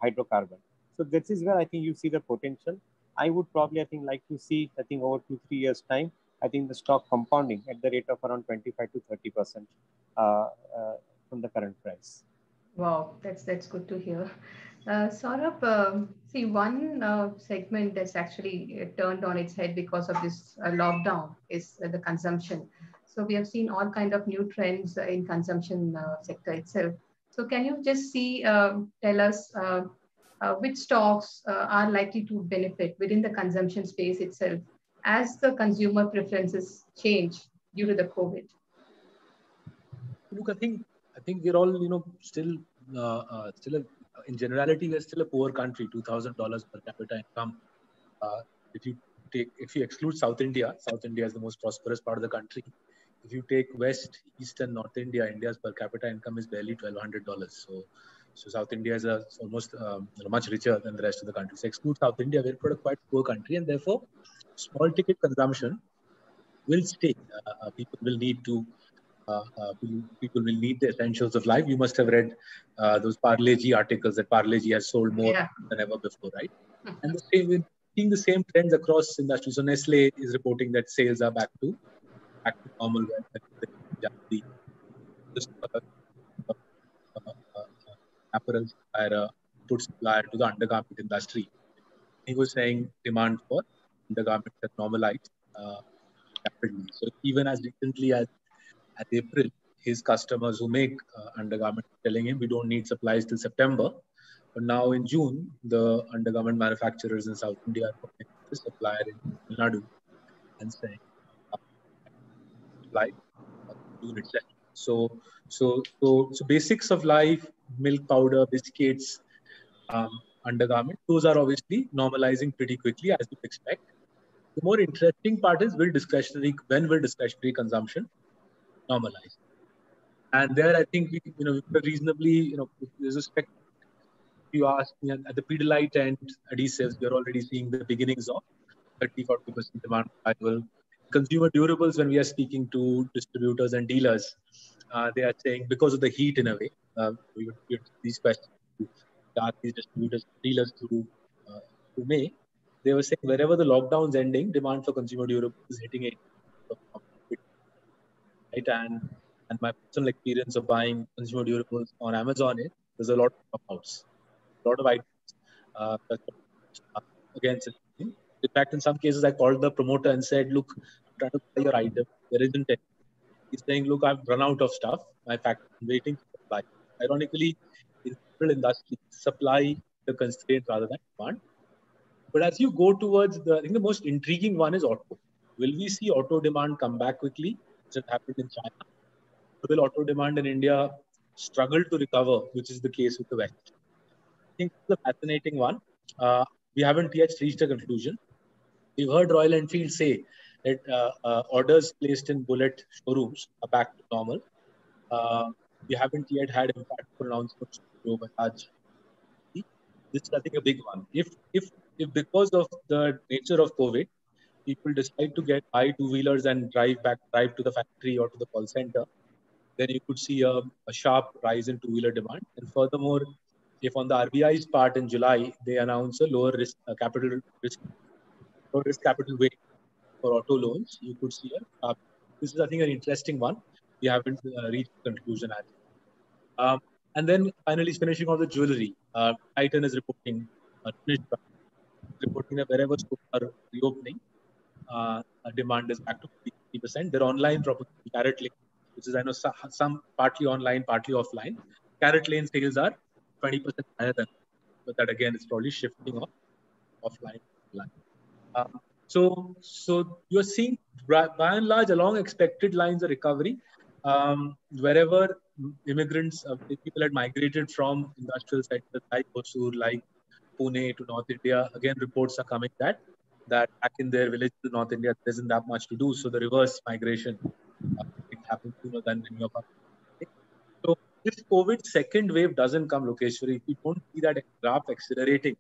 hydrocarbon. So this is where I think you see the potential. I would probably, I think, like to see, I think over 2 3 years time, I think the stock compounding at the rate of around 25 to 30% from the current price. Wow, that's good to hear. Saurabh, see, one segment that's actually turned on its head because of this lockdown is the consumption. So we have seen all kind of new trends in consumption sector itself. So can you just tell us which stocks are likely to benefit within the consumption space itself as the consumer preferences change due to the COVID? Look, I think we're all, still in generality, we're still a poor country. $2,000 per capita income. If you exclude South India is the most prosperous part of the country. If you take West, East, and North India, India's per capita income is barely $1,200. So South India is almost much richer than the rest of the country. So exclude South India, we're a quite poor country, and therefore small ticket consumption will stay. People will need to. People will need the essentials of life. You must have read those Parle-G articles that Parle-G has sold more than ever before, right? And we're seeing the same trends across industries. So Nestle is reporting that sales are back to normal. Apparel supplier, food supplier to the undergarment industry. He was saying demand for undergarments has normalized rapidly. So even as recently as April, his customers who make undergarments telling him we don't need supplies till September. But now in June, the undergarment manufacturers in South India are calling the supplier in Tamil Nadu and saying supply June itself. So basics of life, milk powder, biscuits, undergarment, those are obviously normalizing pretty quickly as you expect. The more interesting part is when will discretionary consumption normalize? And there, I think we were reasonably, with respect, you asked me at the Pidilite and adhesives, we're already seeing the beginnings of 30-40% demand revival. Consumer durables, when we are speaking to distributors and dealers, they are saying because of the heat in a way, we would get these questions to these distributors, dealers through May. They were saying wherever the lockdown's ending, demand for consumer durables is hitting it. Right? And my personal experience of buying consumer durables on Amazon is there's a lot of dropouts, a lot of items against it. In fact, in some cases, I called the promoter and said, look, I'm trying to buy your item. There isn't any. He's saying, look, I've run out of stuff. My factory is waiting for supply. Ironically, in several industries, supply the constraint rather than demand. But as you go towards I think the most intriguing one is auto. Will we see auto demand come back quickly, as it happened in China? Or will auto demand in India struggle to recover, which is the case with the West? I think it's a fascinating one. We haven't yet reached a conclusion. We've heard Royal Enfield say that orders placed in Bullet showrooms are back to normal. We haven't yet had impactful announcements from Bajaj. This is, I think, a big one. If because of the nature of COVID, people decide to buy two-wheelers and drive to the factory or to the call center, then you could see a sharp rise in two-wheeler demand. And furthermore, if on the RBI's part in July, they announce a lower risk capital weight for auto loans, you could see this is, I think, an interesting one. We haven't reached a conclusion at. And then finally, finishing off the jewelry, Titan is reporting that wherever stores are reopening, demand is back to 50%. Their online property, CaratLane, which is, I know, some partly online, partly offline. CaratLane sales are 20% higher than, but that again is probably shifting offline. So you're seeing by and large along expected lines of recovery. Wherever immigrants, people had migrated from industrial sectors like Hosur, like Pune to North India, again reports are coming that back in their village to North India, there isn't that much to do. So the reverse migration happen sooner than many of us think. So if COVID second wave doesn't come, Lokeshwari, if we don't see that graph accelerating,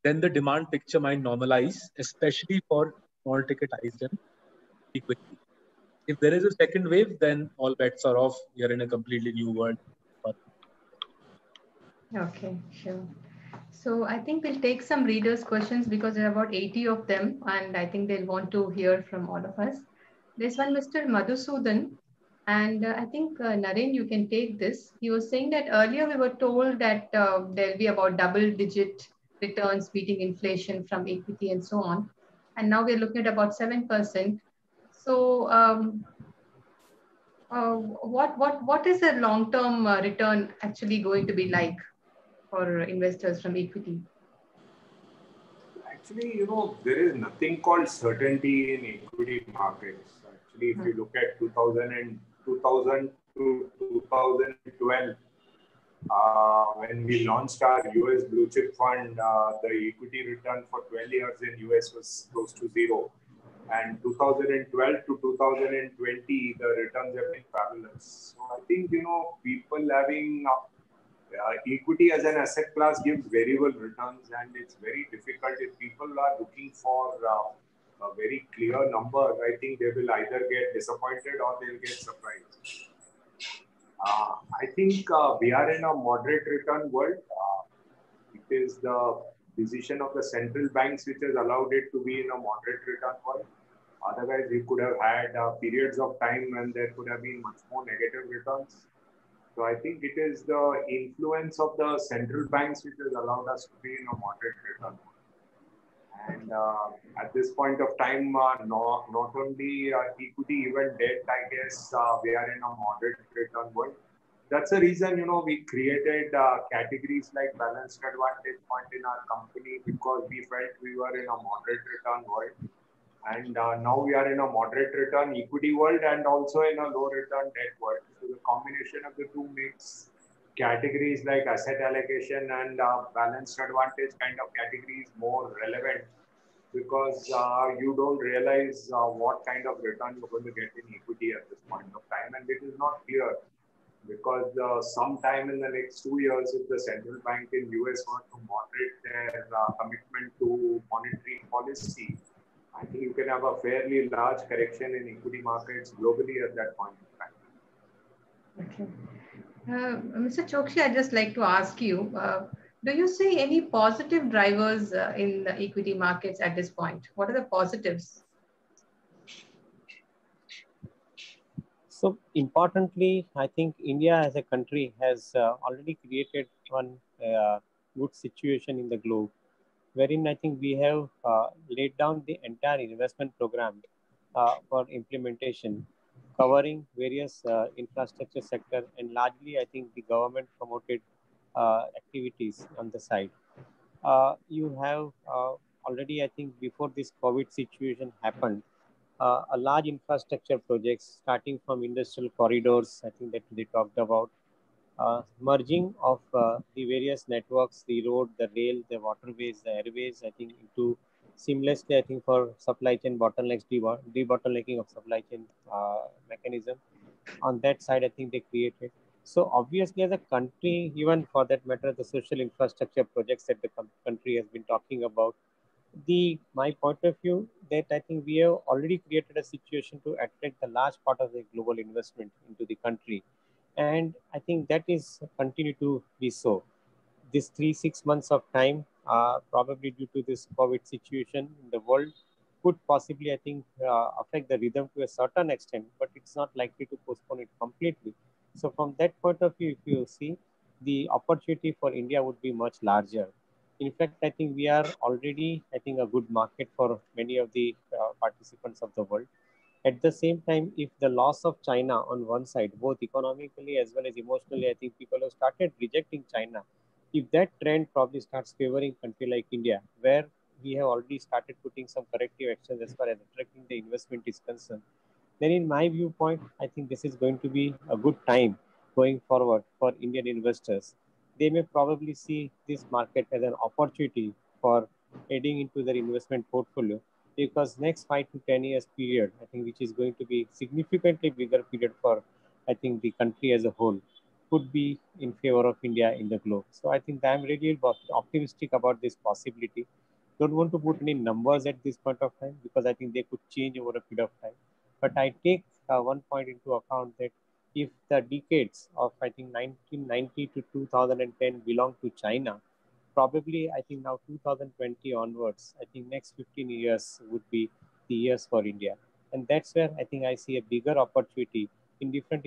then the demand picture might normalize, especially for small ticket items equity. If there is a second wave, then all bets are off. We are in a completely new world. Okay, sure. So I think we'll take some readers' questions because there are about 80 of them, and I think they'll want to hear from all of us. There's one Mr. Madhusudan, and I think Naren, you can take this. He was saying that earlier we were told that there'll be about double-digit returns beating inflation from equity and so on, and now we're looking at about 7%. So what is the long-term return actually going to be like for investors from equity? Actually, there is nothing called certainty in equity markets. Actually, if you look at 2000 to 2012, when we launched our US blue chip fund, the equity return for 12 years in US was close to zero. And 2012 to 2020, the returns have been fabulous. So I think, people having equity as an asset class gives variable returns, and it's very difficult if people are looking for a very clear number. I think they will either get disappointed or they'll get surprised. I think we are in a moderate return world. It is the decision of the central banks which has allowed it to be in a moderate return world. Otherwise, we could have had periods of time when there could have been much more negative returns. So I think it is the influence of the central banks which has allowed us to be in a moderate return. And at this point of time, not only equity, even debt, I guess we are in a moderate return world. That's the reason, we created categories like balanced advantage fund in our company, because we felt we were in a moderate return world. And now we are in a moderate return equity world and also in a low return debt world. So the combination of the two makes categories like asset allocation and balanced advantage kind of categories more relevant, because you don't realize what kind of return you're going to get in equity at this point of time. And it is not clear, because sometime in the next 2 years, if the central bank in US were to moderate their commitment to monetary policy, I think you can have a fairly large correction in equity markets globally at that point in time. Okay. Mr. Chokshi, I'd just like to ask you, do you see any positive drivers in the equity markets at this point? What are the positives? So importantly, I think India as a country has already created one good situation in the globe, wherein I think we have laid down the entire investment program for implementation, covering various infrastructure sector, and largely I think the government promoted activities on the side. You have already, I think before this COVID situation happened, a large infrastructure projects starting from industrial corridors, I think that they talked about, merging of the various networks, the road, the rail, the waterways, the airways, I think into seamlessly, I think for supply chain bottlenecks, debottlenecking of supply chain mechanism. On that side, I think they created. So obviously as a country, even for that matter, the social infrastructure projects that the country has been talking about, my point of view that I think we have already created a situation to attract the large part of the global investment into the country. And I think that is continue to be so. This 3-6 months of time, probably due to this COVID situation in the world, could possibly, I think, affect the rhythm to a certain extent, but it's not likely to postpone it completely. So from that point of view, if you see, the opportunity for India would be much larger. In fact, I think we are already, I think, a good market for many of the participants of the world. At the same time, if the loss of China on one side, both economically as well as emotionally, I think people have started rejecting China. If that trend probably starts favoring country like India, where we have already started putting some corrective actions as far as attracting the investment is concerned, then in my viewpoint, I think this is going to be a good time going forward for Indian investors. They may probably see this market as an opportunity for adding into their investment portfolio, because next 5 to 10 years period, I think, which is going to be significantly bigger period for, I think, the country as a whole, could be in favor of India in the globe. So I think I'm really optimistic about this possibility. Don't want to put any numbers at this point of time because I think they could change over a period of time. But I take one point into account that if the decades of, I think, 1990 to 2010 belong to China, probably I think now 2020 onwards, I think next 15 years would be the years for India. And that's where I think I see a bigger opportunity in different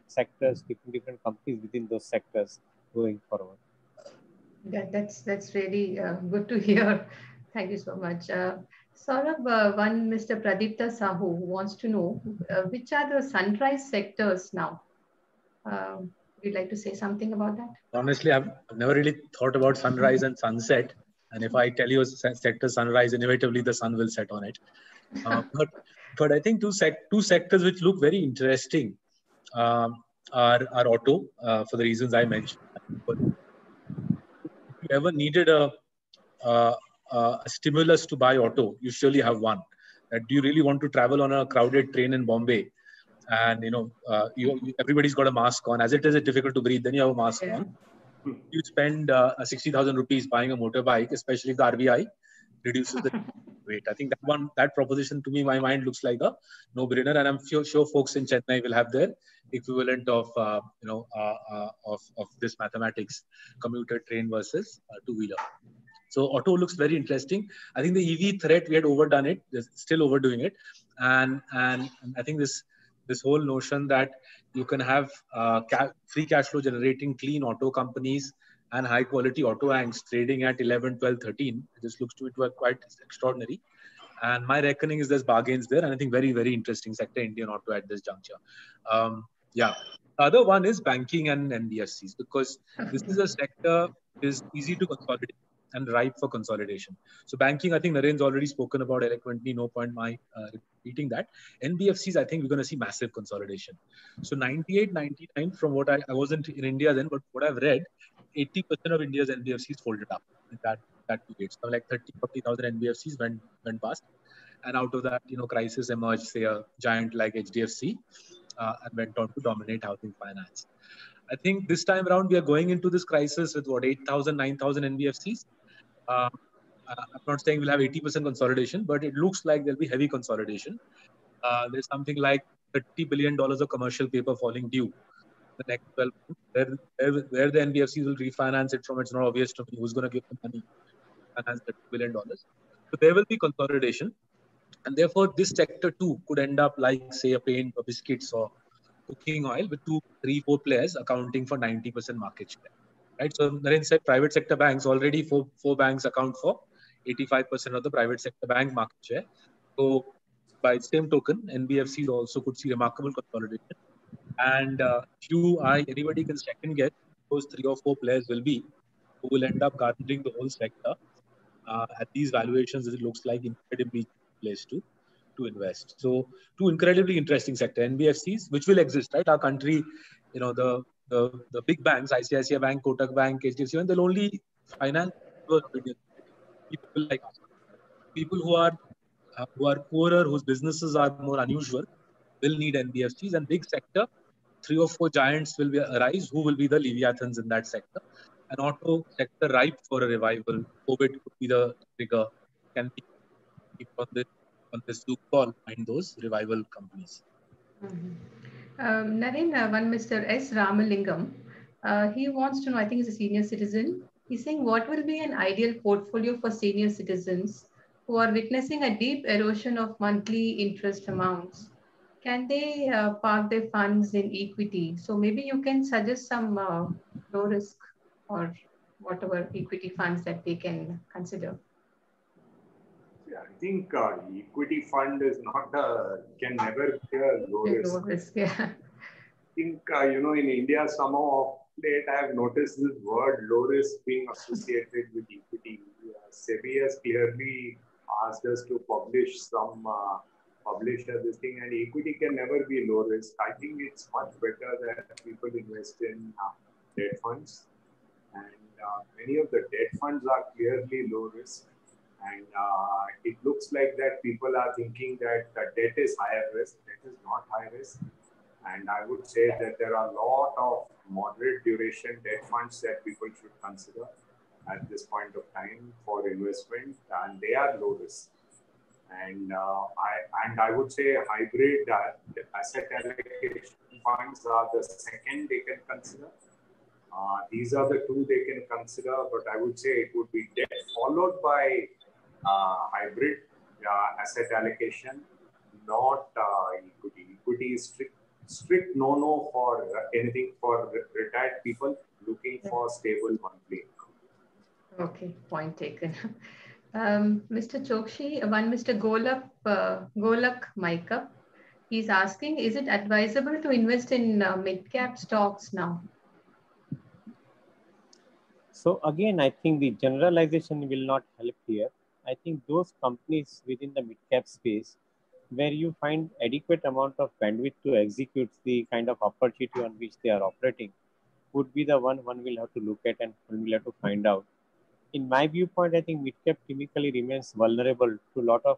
sectors, different companies within those sectors going forward. That's really good to hear. Thank you so much. Saurabh, one Mr. Pradipta Sahu wants to know which are the sunrise sectors now? Would you like to say something about that? Honestly, I've never really thought about sunrise and sunset. And if I tell you a sector sunrise, inevitably the sun will set on it. But I think two sectors which look very interesting are auto, for the reasons I mentioned. But if you ever needed a stimulus to buy auto, you surely have one. Do you really want to travel on a crowded train in Bombay? And everybody's got a mask on. As it is, it's difficult to breathe. Then you have a mask on. You spend 60,000 rupees buying a motorbike, especially if the RBI reduces the weight. I think that proposition to me, my mind looks like a no-brainer, and I'm sure folks in Chennai will have their equivalent of this mathematics: commuter train versus two-wheeler. So auto looks very interesting. I think the EV threat, we had overdone it. They're still overdoing it, and I think this whole notion that you can have free cash flow generating clean auto companies and high quality auto banks trading at 11, 12, 13. This looks to be quite extraordinary. And my reckoning is there's bargains there. And I think very, very interesting sector, Indian auto at this juncture. The other one is banking and NBFCs, because this is a sector that is easy to consolidate and ripe for consolidation. So banking, I think Naren's already spoken about eloquently, no point my repeating that. NBFCs, I think we're going to see massive consolidation. So 98, 99, from what I wasn't in India then, but what I've read, 80% of India's NBFCs folded up in that period. So like 30, 40,000 NBFCs went past. And out of that, crisis emerged, say a giant like HDFC, and went on to dominate housing finance. I think this time around, we are going into this crisis with 8,000, 9,000 NBFCs. I'm not saying we'll have 80% consolidation, but it looks like there'll be heavy consolidation. There's something like $30 billion of commercial paper falling due the next 12 months, where the NBFCs will refinance it from. It's not obvious to me who's going to give them money to finance $30 billion. So there will be consolidation. And therefore, this sector too could end up like, say, a paint or biscuits or cooking oil with 2, 3, 4 players accounting for 90% market share. Right? So Naren said private sector banks, already four banks account for 85% of the private sector bank market share. So by the same token, NBFCs also could see remarkable consolidation. And anybody can second guess those 3 or 4 players will be who will end up garnering the whole sector. At these valuations, it looks like incredibly place to invest. So 2 incredibly interesting sector, NBFCs, which will exist, right? Our country, the big banks, ICICI Bank, Kotak Bank, HDFC, and they'll only finance people like us. People who are poorer, whose businesses are more unusual, will need NBFCs, and big sector, 3 or 4 giants will arise who will be the Leviathans in that sector. An auto sector ripe for a revival. COVID could be the trigger. Can keep on this loop call behind those revival companies. Naren, one Mr. S. Ramalingam, he wants to know, I think he's a senior citizen. He's saying, what will be an ideal portfolio for senior citizens who are witnessing a deep erosion of monthly interest amounts? Can they park their funds in equity? So maybe you can suggest some low risk or whatever equity funds that they can consider. I think equity fund is can never be a low risk. Low risk, yeah. I think, in India, somehow of late, I have noticed this word low risk being associated with equity. SEBI has clearly asked us to publish this thing, and equity can never be low risk. I think it's much better that people invest in debt funds. And many of the debt funds are clearly low risk. And it looks like that people are thinking that debt is higher risk. Debt is not high risk. And I would say that there are a lot of moderate duration debt funds that people should consider at this point of time for investment, and they are low risk. And I would say hybrid asset allocation funds are the second they can consider. These are the two they can consider, but I would say it would be debt followed by hybrid asset allocation, not equity. Equity is strict no-no for anything for retired people looking for stable monthly income. Okay, point taken. Mr. Chokshi, Mr. Golak Maikap, he's asking, is it advisable to invest in mid-cap stocks now? So again, I think the generalization will not help here. I think those companies within the mid-cap space where you find adequate amount of bandwidth to execute the kind of opportunity on which they are operating would be the one will have to look at and one will have to find out. In my viewpoint, I think mid-cap typically remains vulnerable to a lot of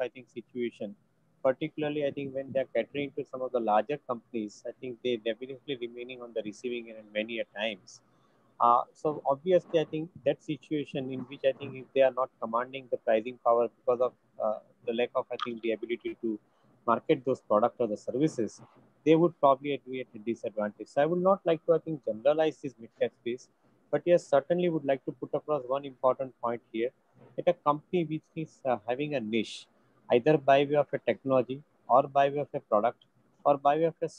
I think situation. Particularly, I think when they're catering to some of the larger companies, I think they definitely remaining on the receiving end many a times. So obviously, I think that situation in which I think if they are not commanding the pricing power because of the lack of, I think, the ability to market those products or the services, they would probably be at a disadvantage. So I would not like to, I think, generalize this mid-cap space, but yes, certainly would like to put across one important point here, that a company which is having a niche, either by way of a technology or by way of a product or by way of a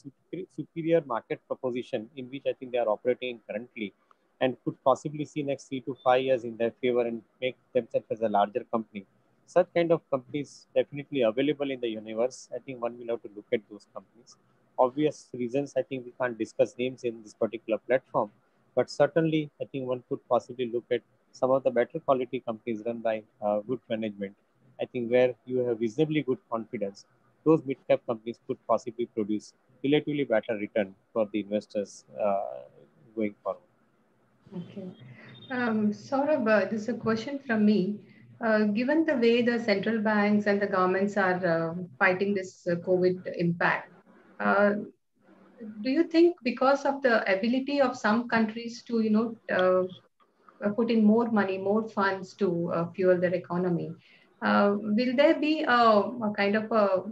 superior market proposition in which I think they are operating currently, and could possibly see next 3 to 5 years in their favor and make themselves as a larger company. Such kind of companies definitely available in the universe. I think one will have to look at those companies. Obvious reasons, I think we can't discuss names in this particular platform, but certainly I think one could possibly look at some of the better quality companies run by good management. I think where you have reasonably good confidence, those mid-cap companies could possibly produce relatively better return for the investors going forward. Okay. Saurabh, this is a question from me. Given the way the central banks and the governments are fighting this COVID impact, do you think because of the ability of some countries to, put in more money, more funds to fuel their economy, will there be a kind of a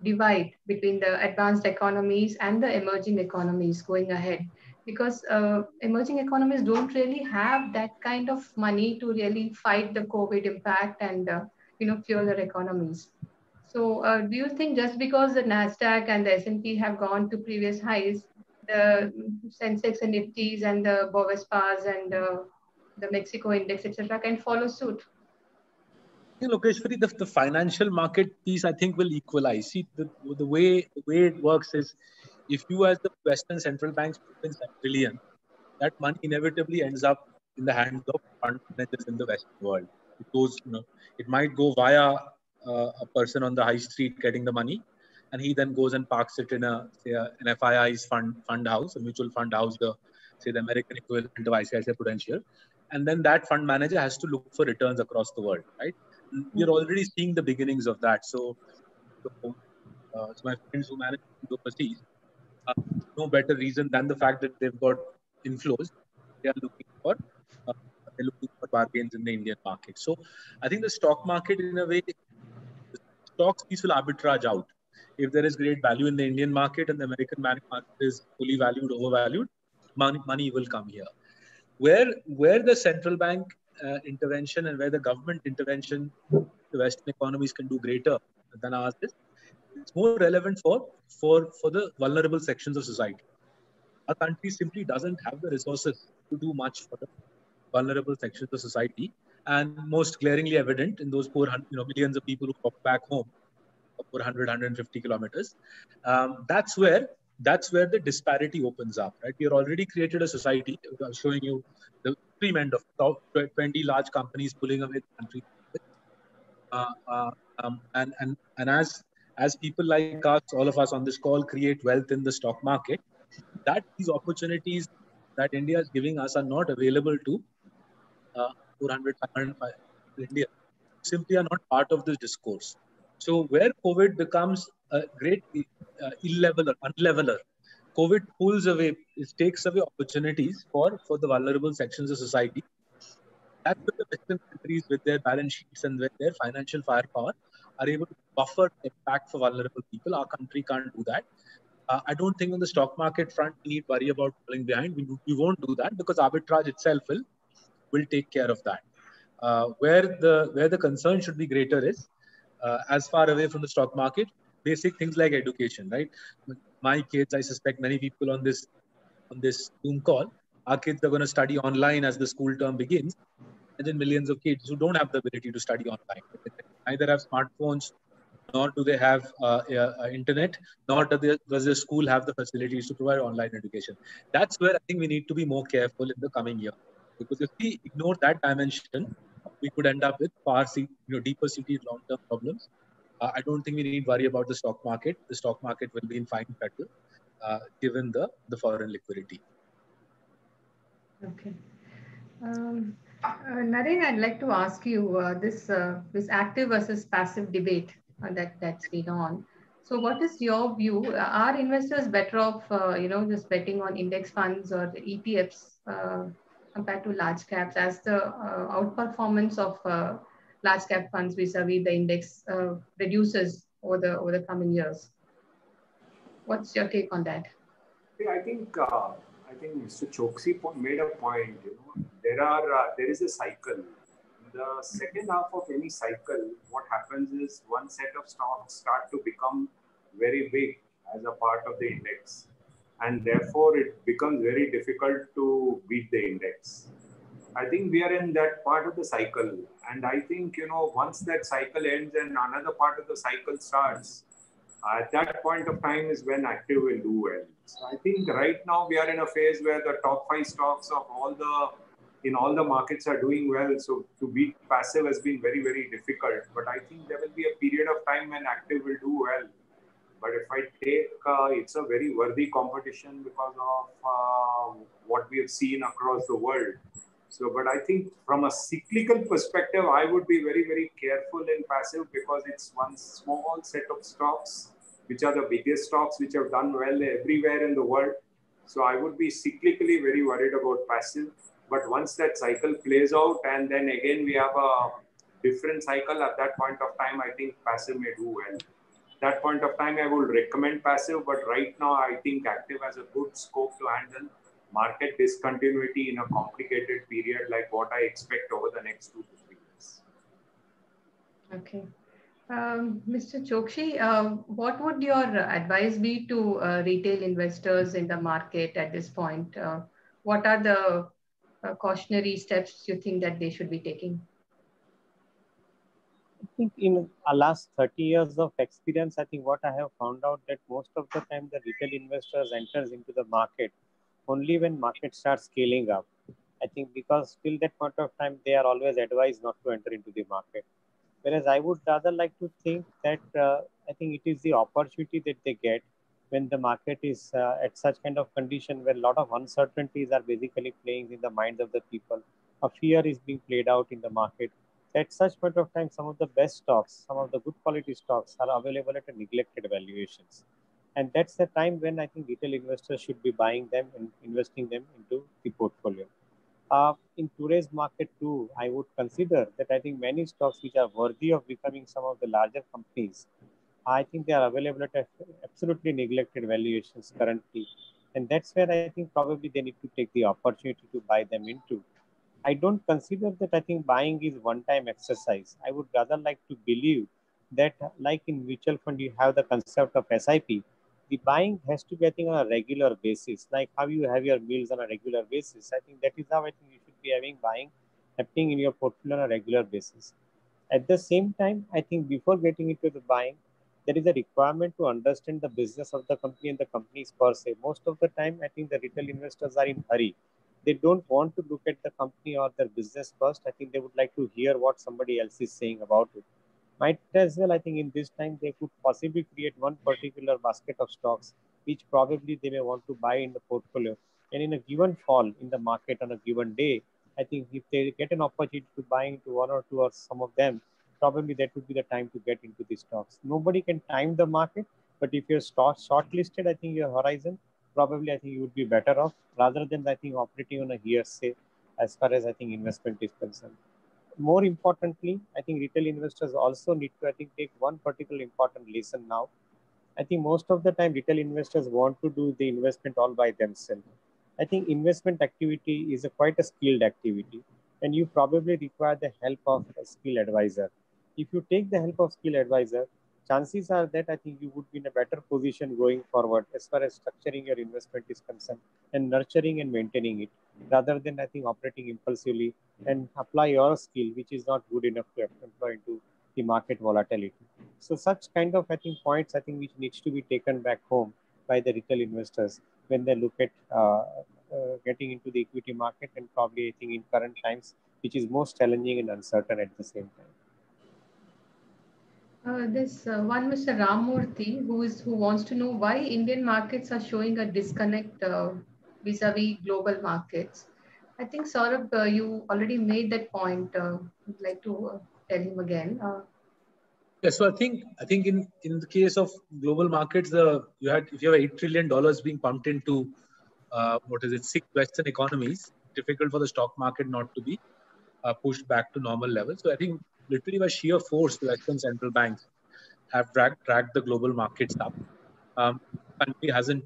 divide between the advanced economies and the emerging economies going ahead? Because emerging economies don't really have that kind of money to really fight the COVID impact and fuel their economies. So do you think just because the Nasdaq and the S&P have gone to previous highs, the Sensex and Nifty's and the Bovespas and the Mexico index, etc., can follow suit? Lokeshwari, the financial market piece, I think, will equalize. See, the way it works is, if you as the Western central banks put in $7 trillion, that money inevitably ends up in the hands of fund managers in the Western world. It goes, it might go via a person on the high street getting the money, and he then goes and parks it in an FII's fund house, a mutual fund house, the American equivalent of ICICI Prudential, and then that fund manager has to look for returns across the world, right? We're already seeing the beginnings of that. So my friends who manage overseas, no better reason than the fact that they've got inflows. They are looking for bargains in the Indian market. So I think the stock market, in a way, the stocks piece will arbitrage out. If there is great value in the Indian market and the American market is fully valued, overvalued, money will come here. Where the central bank intervention and where the government intervention, the Western economies can do greater than ours is, it's more relevant for the vulnerable sections of society. Our country simply doesn't have the resources to do much for the vulnerable sections of society, and most glaringly evident in those poor, millions of people who walk back home for 100, 150 kilometers. That's where the disparity opens up, right? We have already created a society. I'm showing you the extreme end of top 20 large companies pulling away the country. And as people like us, all of us on this call, create wealth in the stock market, that these opportunities that India is giving us are not available to 400, 500, in India simply are not part of this discourse. So where COVID becomes a great unleveler, COVID pulls away, it takes away opportunities for the vulnerable sections of society. That's where the Western countries with their balance sheets and with their financial firepower are able to buffer the impact for vulnerable people. Our country can't do that. I don't think on the stock market front we need worry about falling behind. We won't do that because arbitrage itself will take care of that. Where the concern should be greater is as far away from the stock market, basic things like education, right? My kids, I suspect many people on this Zoom call, our kids are going to study online as the school term begins. And then millions of kids who don't have the ability to study online. They neither have smartphones, nor do they have internet, nor does the school have the facilities to provide online education. That's where I think we need to be more careful in the coming year. Because if we ignore that dimension, we could end up with deeper seated long-term problems. I don't think we need worry about the stock market. The stock market will be in fine fettle, given the foreign liquidity. Okay. Naren, I'd like to ask you this active versus passive debate that's been on. So, what is your view? Are investors better off, just betting on index funds or ETFs compared to large caps, as the outperformance of large cap funds vis-a-vis the index reduces over the coming years? What's your take on that? I think Mr. Choksi made a point. There is a cycle. In the second half of any cycle, what happens is one set of stocks start to become very big as a part of the index, and therefore it becomes very difficult to beat the index. I think we are in that part of the cycle, and I think once that cycle ends and another part of the cycle starts, at that point of time is when active will do well. So I think right now we are in a phase where the top 5 stocks of all the markets are doing well. So to beat passive has been very, very difficult. But I think there will be a period of time when active will do well. But if I take, it's a very worthy competition because of what we have seen across the world. So, but I think from a cyclical perspective, I would be very, very careful in passive because it's one small set of stocks, which are the biggest stocks, which have done well everywhere in the world. So I would be cyclically very worried about passive. But once that cycle plays out and then again we have a different cycle, at that point of time, I think passive may do well. That point of time, I would recommend passive. But right now, I think active has a good scope to handle market discontinuity in a complicated period like what I expect over the next 2 to 3 years. Okay. Mr. Chokshi, what would your advice be to retail investors in the market at this point? What are the cautionary steps you think that they should be taking? I think in our last 30 years of experience, I think what I have found out that most of the time the retail investors enters into the market only when market starts scaling up. I think because till that point of time, they are always advised not to enter into the market. Whereas I would rather like to think that I think it is the opportunity that they get when the market is at such kind of condition where a lot of uncertainties are basically playing in the minds of the people. A fear is being played out in the market. At such point of time, some of the best stocks, some of the good quality stocks are available at a neglected valuations. And that's the time when I think retail investors should be buying them and investing them into the portfolio. In today's market too, I would consider that I think many stocks which are worthy of becoming some of the larger companies, I think they are available at absolutely neglected valuations currently. And that's where I think probably they need to take the opportunity to buy them into. I don't consider that I think buying is one-time exercise. I would rather like to believe that like in mutual fund, you have the concept of SIP. The buying has to be, I think, on a regular basis, like how you have your meals on a regular basis. I think that is how I think you should be having buying happening in your portfolio on a regular basis. At the same time, I think before getting into the buying, there is a requirement to understand the business of the company and the companies per se. Most of the time, I think the retail investors are in hurry. They don't want to look at the company or their business first. I think they would like to hear what somebody else is saying about it. Might as well, I think in this time, they could possibly create one particular basket of stocks, which probably they may want to buy in the portfolio. And in a given fall in the market on a given day, I think if they get an opportunity to buy into one or two or some of them, probably that would be the time to get into these stocks. Nobody can time the market, but if you're shortlisted, I think your horizon, probably I think you would be better off rather than I think operating on a hearsay as far as I think investment is concerned. More importantly, I think retail investors also need to I think take one particular important lesson now. I think most of the time retail investors want to do the investment all by themselves. I think investment activity is quite a skilled activity, and you probably require the help of a skill advisor. If you take the help of skill advisor, chances are that I think you would be in a better position going forward as far as structuring your investment is concerned and nurturing and maintaining it, rather than I think operating impulsively and apply your skill, which is not good enough to employ into the market volatility. So such kind of I think points I think which needs to be taken back home by the retail investors when they look at getting into the equity market, and probably I think in current times, which is most challenging and uncertain at the same time. This one Mr. Ramurthy, who wants to know why Indian markets are showing a disconnect vis-a-vis global markets. I think Saurabh, you already made that point. I'd like to tell him again. Yeah, so I think in the case of global markets, if you have $8 trillion being pumped into what is it, 6 Western economies, difficult for the stock market not to be pushed back to normal levels. So I think literally by sheer force, the Western central banks have dragged the global markets up. Country hasn't,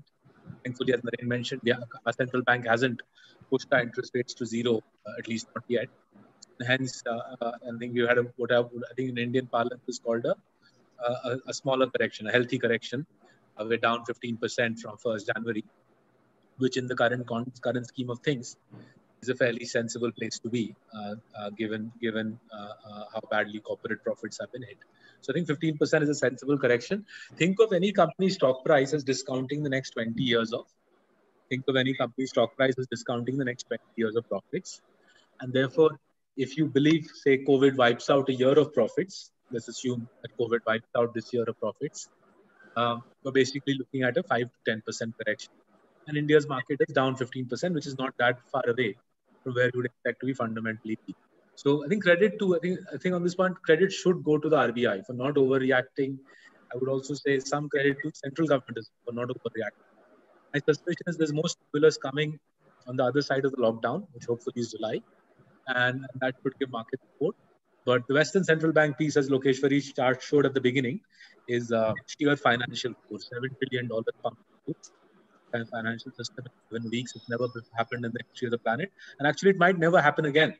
thankfully, as Naren mentioned, our central bank hasn't pushed our interest rates to zero, at least not yet. Hence, I think you had what I think in Indian parlance is called a smaller correction, a healthy correction. We're down 15% from 1st January, which in the current scheme of things is a fairly sensible place to be, given how badly corporate profits have been hit. So I think 15% is a sensible correction. Think of any company stock price as discounting the next 20 years of. Think of any company stock price as discounting the next 20 years of profits. And therefore, if you believe, say, COVID wipes out a year of profits, let's assume that COVID wipes out this year of profits, we're basically looking at a 5 to 10% correction. And India's market is down 15%, which is not that far away from where you would expect to be fundamentally. So I think I think on this point, credit should go to the RBI for not overreacting. I would also say some credit to central government for not overreacting. My suspicion is there's more stimulus coming on the other side of the lockdown, which hopefully is July, and that could give market support. But the Western Central Bank piece, as Lokeshwari's chart showed at the beginning, is sheer financial force, $7 trillion pump and financial system in 7 weeks. It's never happened in the history of the planet. And actually, it might never happen again.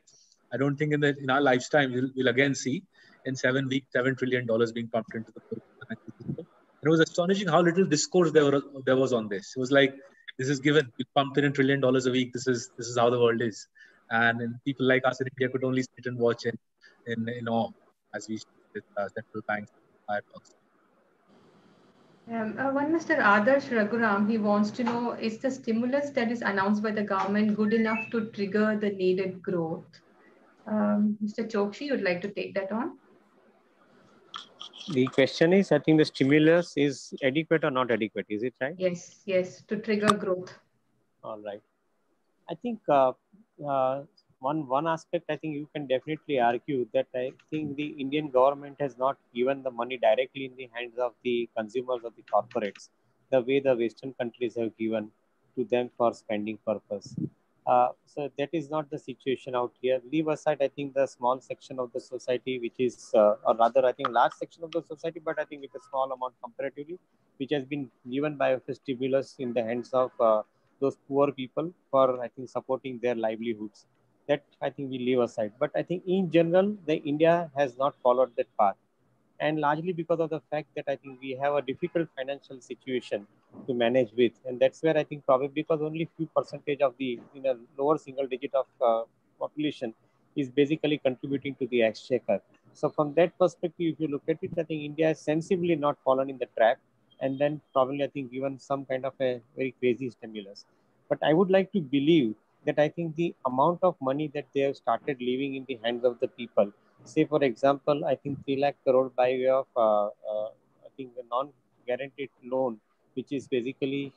I don't think in our lifetime, we'll again see in 7 weeks, $7 trillion being pumped into the financial system. And it was astonishing how little discourse there was on this. It was like, this is given, we pumped in $1 trillion a week. This is how the world is. And people like us in India could only sit and watch in awe as we see with central banks. One Mr. Adarsh Raghuram, he wants to know, is the stimulus that is announced by the government good enough to trigger the needed growth? Mr. Chokshi, you'd like to take that on? The question is, I think the stimulus is adequate or not adequate, is it right? Yes, to trigger growth. All right. I think one aspect, I think you can definitely argue that I think the Indian government has not given the money directly in the hands of the consumers or the corporates, the way the Western countries have given to them for spending purpose. So that is not the situation out here. Leave aside, I think, the small section of the society, which is, or rather, I think, large section of the society, but I think it's a small amount comparatively, which has been given by a stimulus in the hands of those poor people for, I think, supporting their livelihoods. That I think we leave aside. But I think in general, the India has not followed that path. And largely because of the fact that I think we have a difficult financial situation to manage with. And that's where I think probably because only few percentage of the lower single digit of population is basically contributing to the exchequer. So from that perspective, if you look at it, I think India has sensibly not fallen in the trap, and then probably I think given some kind of a very crazy stimulus. But I would like to believe that I think the amount of money that they have started leaving in the hands of the people, say for example, I think 3 lakh crore by way of I think the non-guaranteed loan, which is basically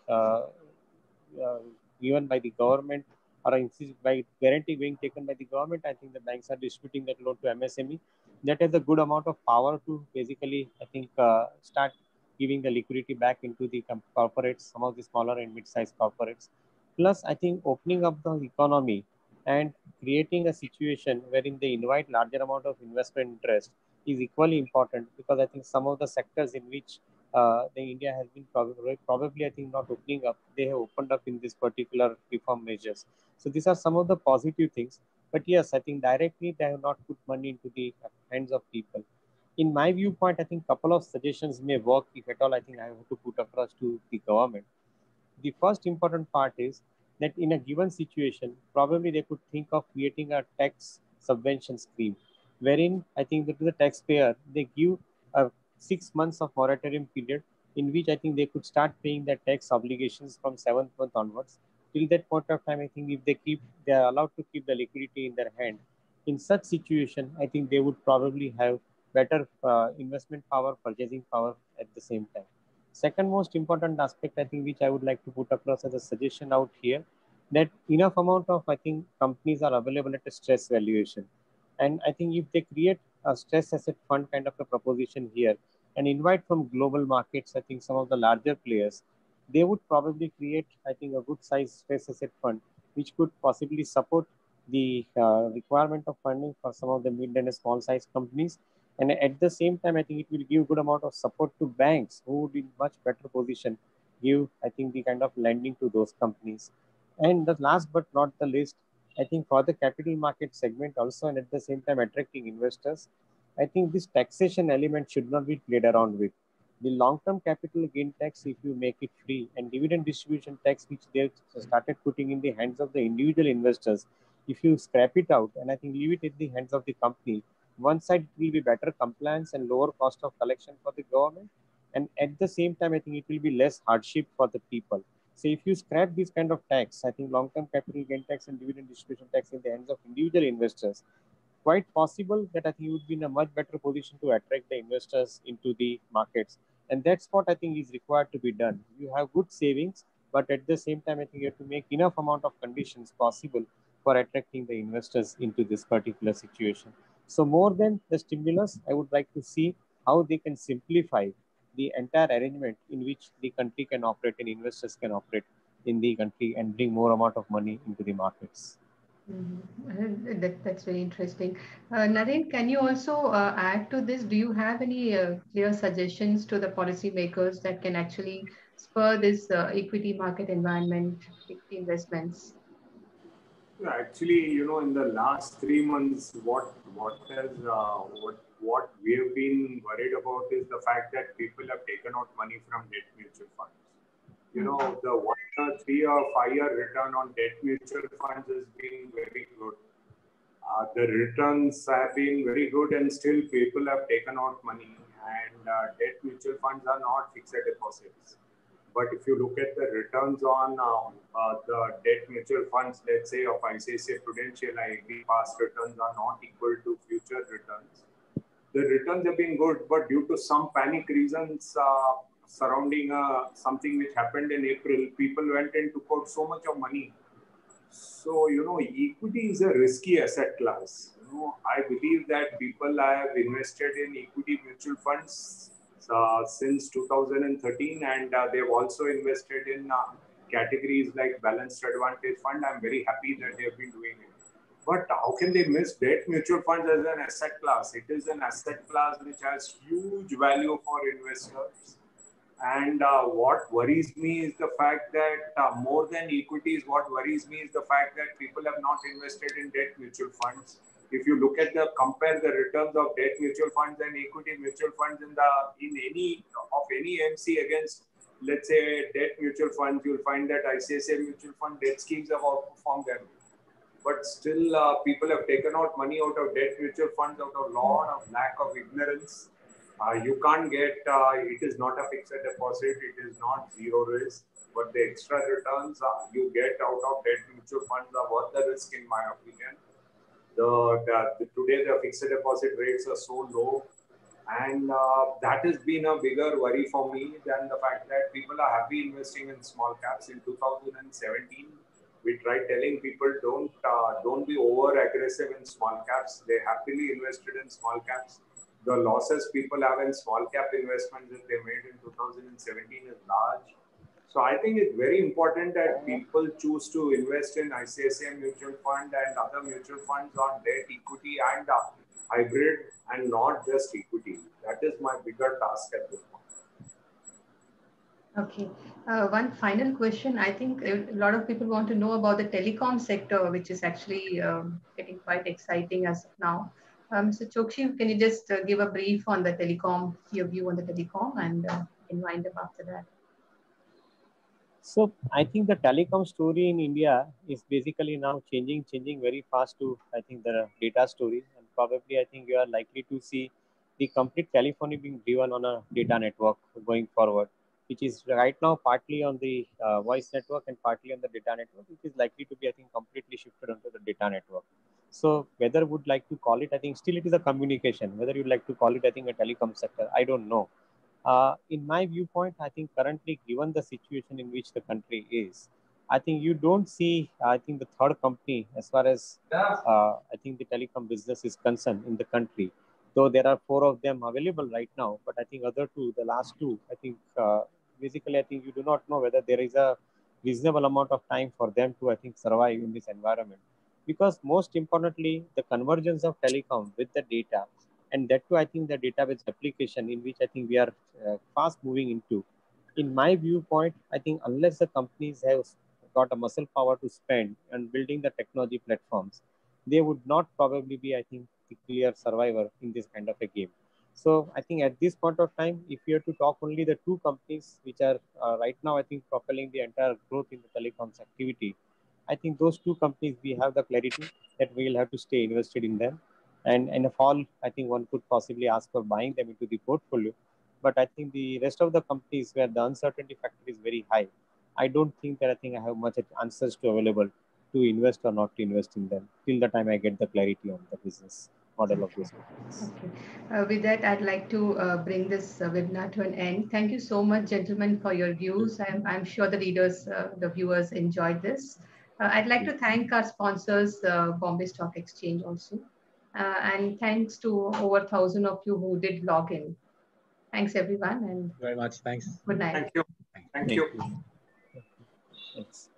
given by the government or by guarantee being taken by the government, I think the banks are distributing that loan to MSME. That has a good amount of power to basically, I think, start giving the liquidity back into the corporates, some of the smaller and mid-sized corporates. Plus, I think opening up the economy and creating a situation wherein they invite larger amount of investment interest is equally important, because I think some of the sectors in which the India has been probably, I think, not opening up, they have opened up in this particular reform measures. So these are some of the positive things. But yes, I think directly they have not put money into the hands of people. In my viewpoint, I think a couple of suggestions may work, if at all, I think I have to put across to the government. The first important part is that in a given situation, probably they could think of creating a tax subvention scheme, wherein I think that to the taxpayer, they give a 6 months of moratorium period in which I think they could start paying their tax obligations from 7th month onwards. Till that point of time, I think if they are allowed to keep the liquidity in their hand. In such situation, I think they would probably have better investment power, purchasing power at the same time. Second most important aspect, I think, which I would like to put across as a suggestion out here, that enough amount of, I think, companies are available at a stress valuation. And I think if they create a stress asset fund kind of a proposition here and invite from global markets, I think some of the larger players, they would probably create, I think, a good size stress asset fund, which could possibly support the requirement of funding for some of the mid and small size companies. And at the same time, I think it will give good amount of support to banks who would be in much better position, give, I think, the kind of lending to those companies. And the last but not the least, I think for the capital market segment also, and at the same time attracting investors, I think this taxation element should not be played around with. The long-term capital gain tax, if you make it free, and dividend distribution tax, which they started putting in the hands of the individual investors, if you scrap it out and I think leave it in the hands of the company, one side it will be better compliance and lower cost of collection for the government, and at the same time, I think it will be less hardship for the people. So if you scrap this kind of tax, I think long-term capital gain tax and dividend distribution tax in the hands of individual investors, quite possible that I think you would be in a much better position to attract the investors into the markets. And that's what I think is required to be done. You have good savings, but at the same time, I think you have to make enough amount of conditions possible for attracting the investors into this particular situation. So more than the stimulus, I would like to see how they can simplify the entire arrangement in which the country can operate and investors can operate in the country and bring more amount of money into the markets. That's very interesting. Naren, can you also add to this? Do you have any clear suggestions to the policymakers that can actually spur this equity market environment, equity investments? Actually, in the last 3 months, what we have been worried about is the fact that people have taken out money from debt mutual funds. The 1 or 3 or 5 year return on debt mutual funds has been very good. The returns have been very good, and still people have taken out money. And debt mutual funds are not fixed deposits. But if you look at the returns on the debt mutual funds, let's say of ICICI Prudential, the past returns are not equal to future returns. The returns have been good, but due to some panic reasons surrounding something which happened in April, people went and took out so much of money. So, equity is a risky asset class. I believe that people have invested in equity mutual funds since 2013, and they've also invested in categories like balanced advantage fund. I'm very happy that they've been doing it. But how can they miss debt mutual funds as an asset class? It is an asset class which has huge value for investors. And what worries me is the fact that more than equities, what worries me is the fact that people have not invested in debt mutual funds. If you look at compare the returns of debt mutual funds and equity mutual funds in any MC against, let's say, debt mutual funds, you'll find that ICICI mutual fund debt schemes have outperformed them. But still, people have taken out money out of debt mutual funds out of lot of lack of ignorance. You can't get, it is not a fixed deposit, it is not zero risk, but the extra returns you get out of debt mutual funds are worth the risk, in my opinion. Today the fixed deposit rates are so low, and that has been a bigger worry for me than the fact that people are happy investing in small caps. In 2017, We try telling people don't be over aggressive in small caps. They happily invested in small caps. The losses people have in small cap investments that they made in 2017 is large. So I think it's very important that people choose to invest in ICICI mutual fund and other mutual funds on debt, equity and hybrid, and not just equity. That is my bigger task at this point. Okay. One final question. I think a lot of people want to know about the telecom sector, which is actually getting quite exciting as of now. So Chokshi, can you just give a brief on the telecom, your view on the telecom, and can wind up after that? So I think the telecom story in India is basically now changing very fast to, I think, the data story. And probably I think you are likely to see the complete telephony being driven on a data network going forward, which is right now partly on the voice network and partly on the data network, which is likely to be, I think, completely shifted onto the data network. So whether would like to call it, I think still it is a communication. Whether you'd like to call it, I think, a telecom sector, I don't know. In my viewpoint, I think currently, given the situation in which the country is, I think you don't see, I think, the third company as far as I think the telecom business is concerned in the country. Though there are 4 of them available right now, but I think other 2, the last 2, I think basically, I think you do not know whether there is a reasonable amount of time for them to, I think, survive in this environment. Because most importantly, the convergence of telecom with the data, and that too, I think the database application in which I think we are fast moving into. In my viewpoint, I think unless the companies have got a muscle power to spend and building the technology platforms, they would not probably be, I think, the clear survivor in this kind of a game. So I think at this point of time, if you have to talk only the 2 companies which are right now, I think, propelling the entire growth in the telecoms activity, I think those 2 companies, we have the clarity that we will have to stay invested in them. And in a fall, I think one could possibly ask for buying them into the portfolio. But I think the rest of the companies where the uncertainty factor is very high, I don't think that I think I have much answers to available to invest or not to invest in them till the time I get the clarity on the business model of those companies. Okay. With that, I'd like to bring this webinar to an end. Thank you so much, gentlemen, for your views. I'm sure the readers, the viewers enjoyed this. I'd like to thank our sponsors, Bombay Stock Exchange also. And thanks to over 1,000 of you who did log in. Thanks, everyone. And very much. Thanks. good night. Thank you. Thank you. Thanks.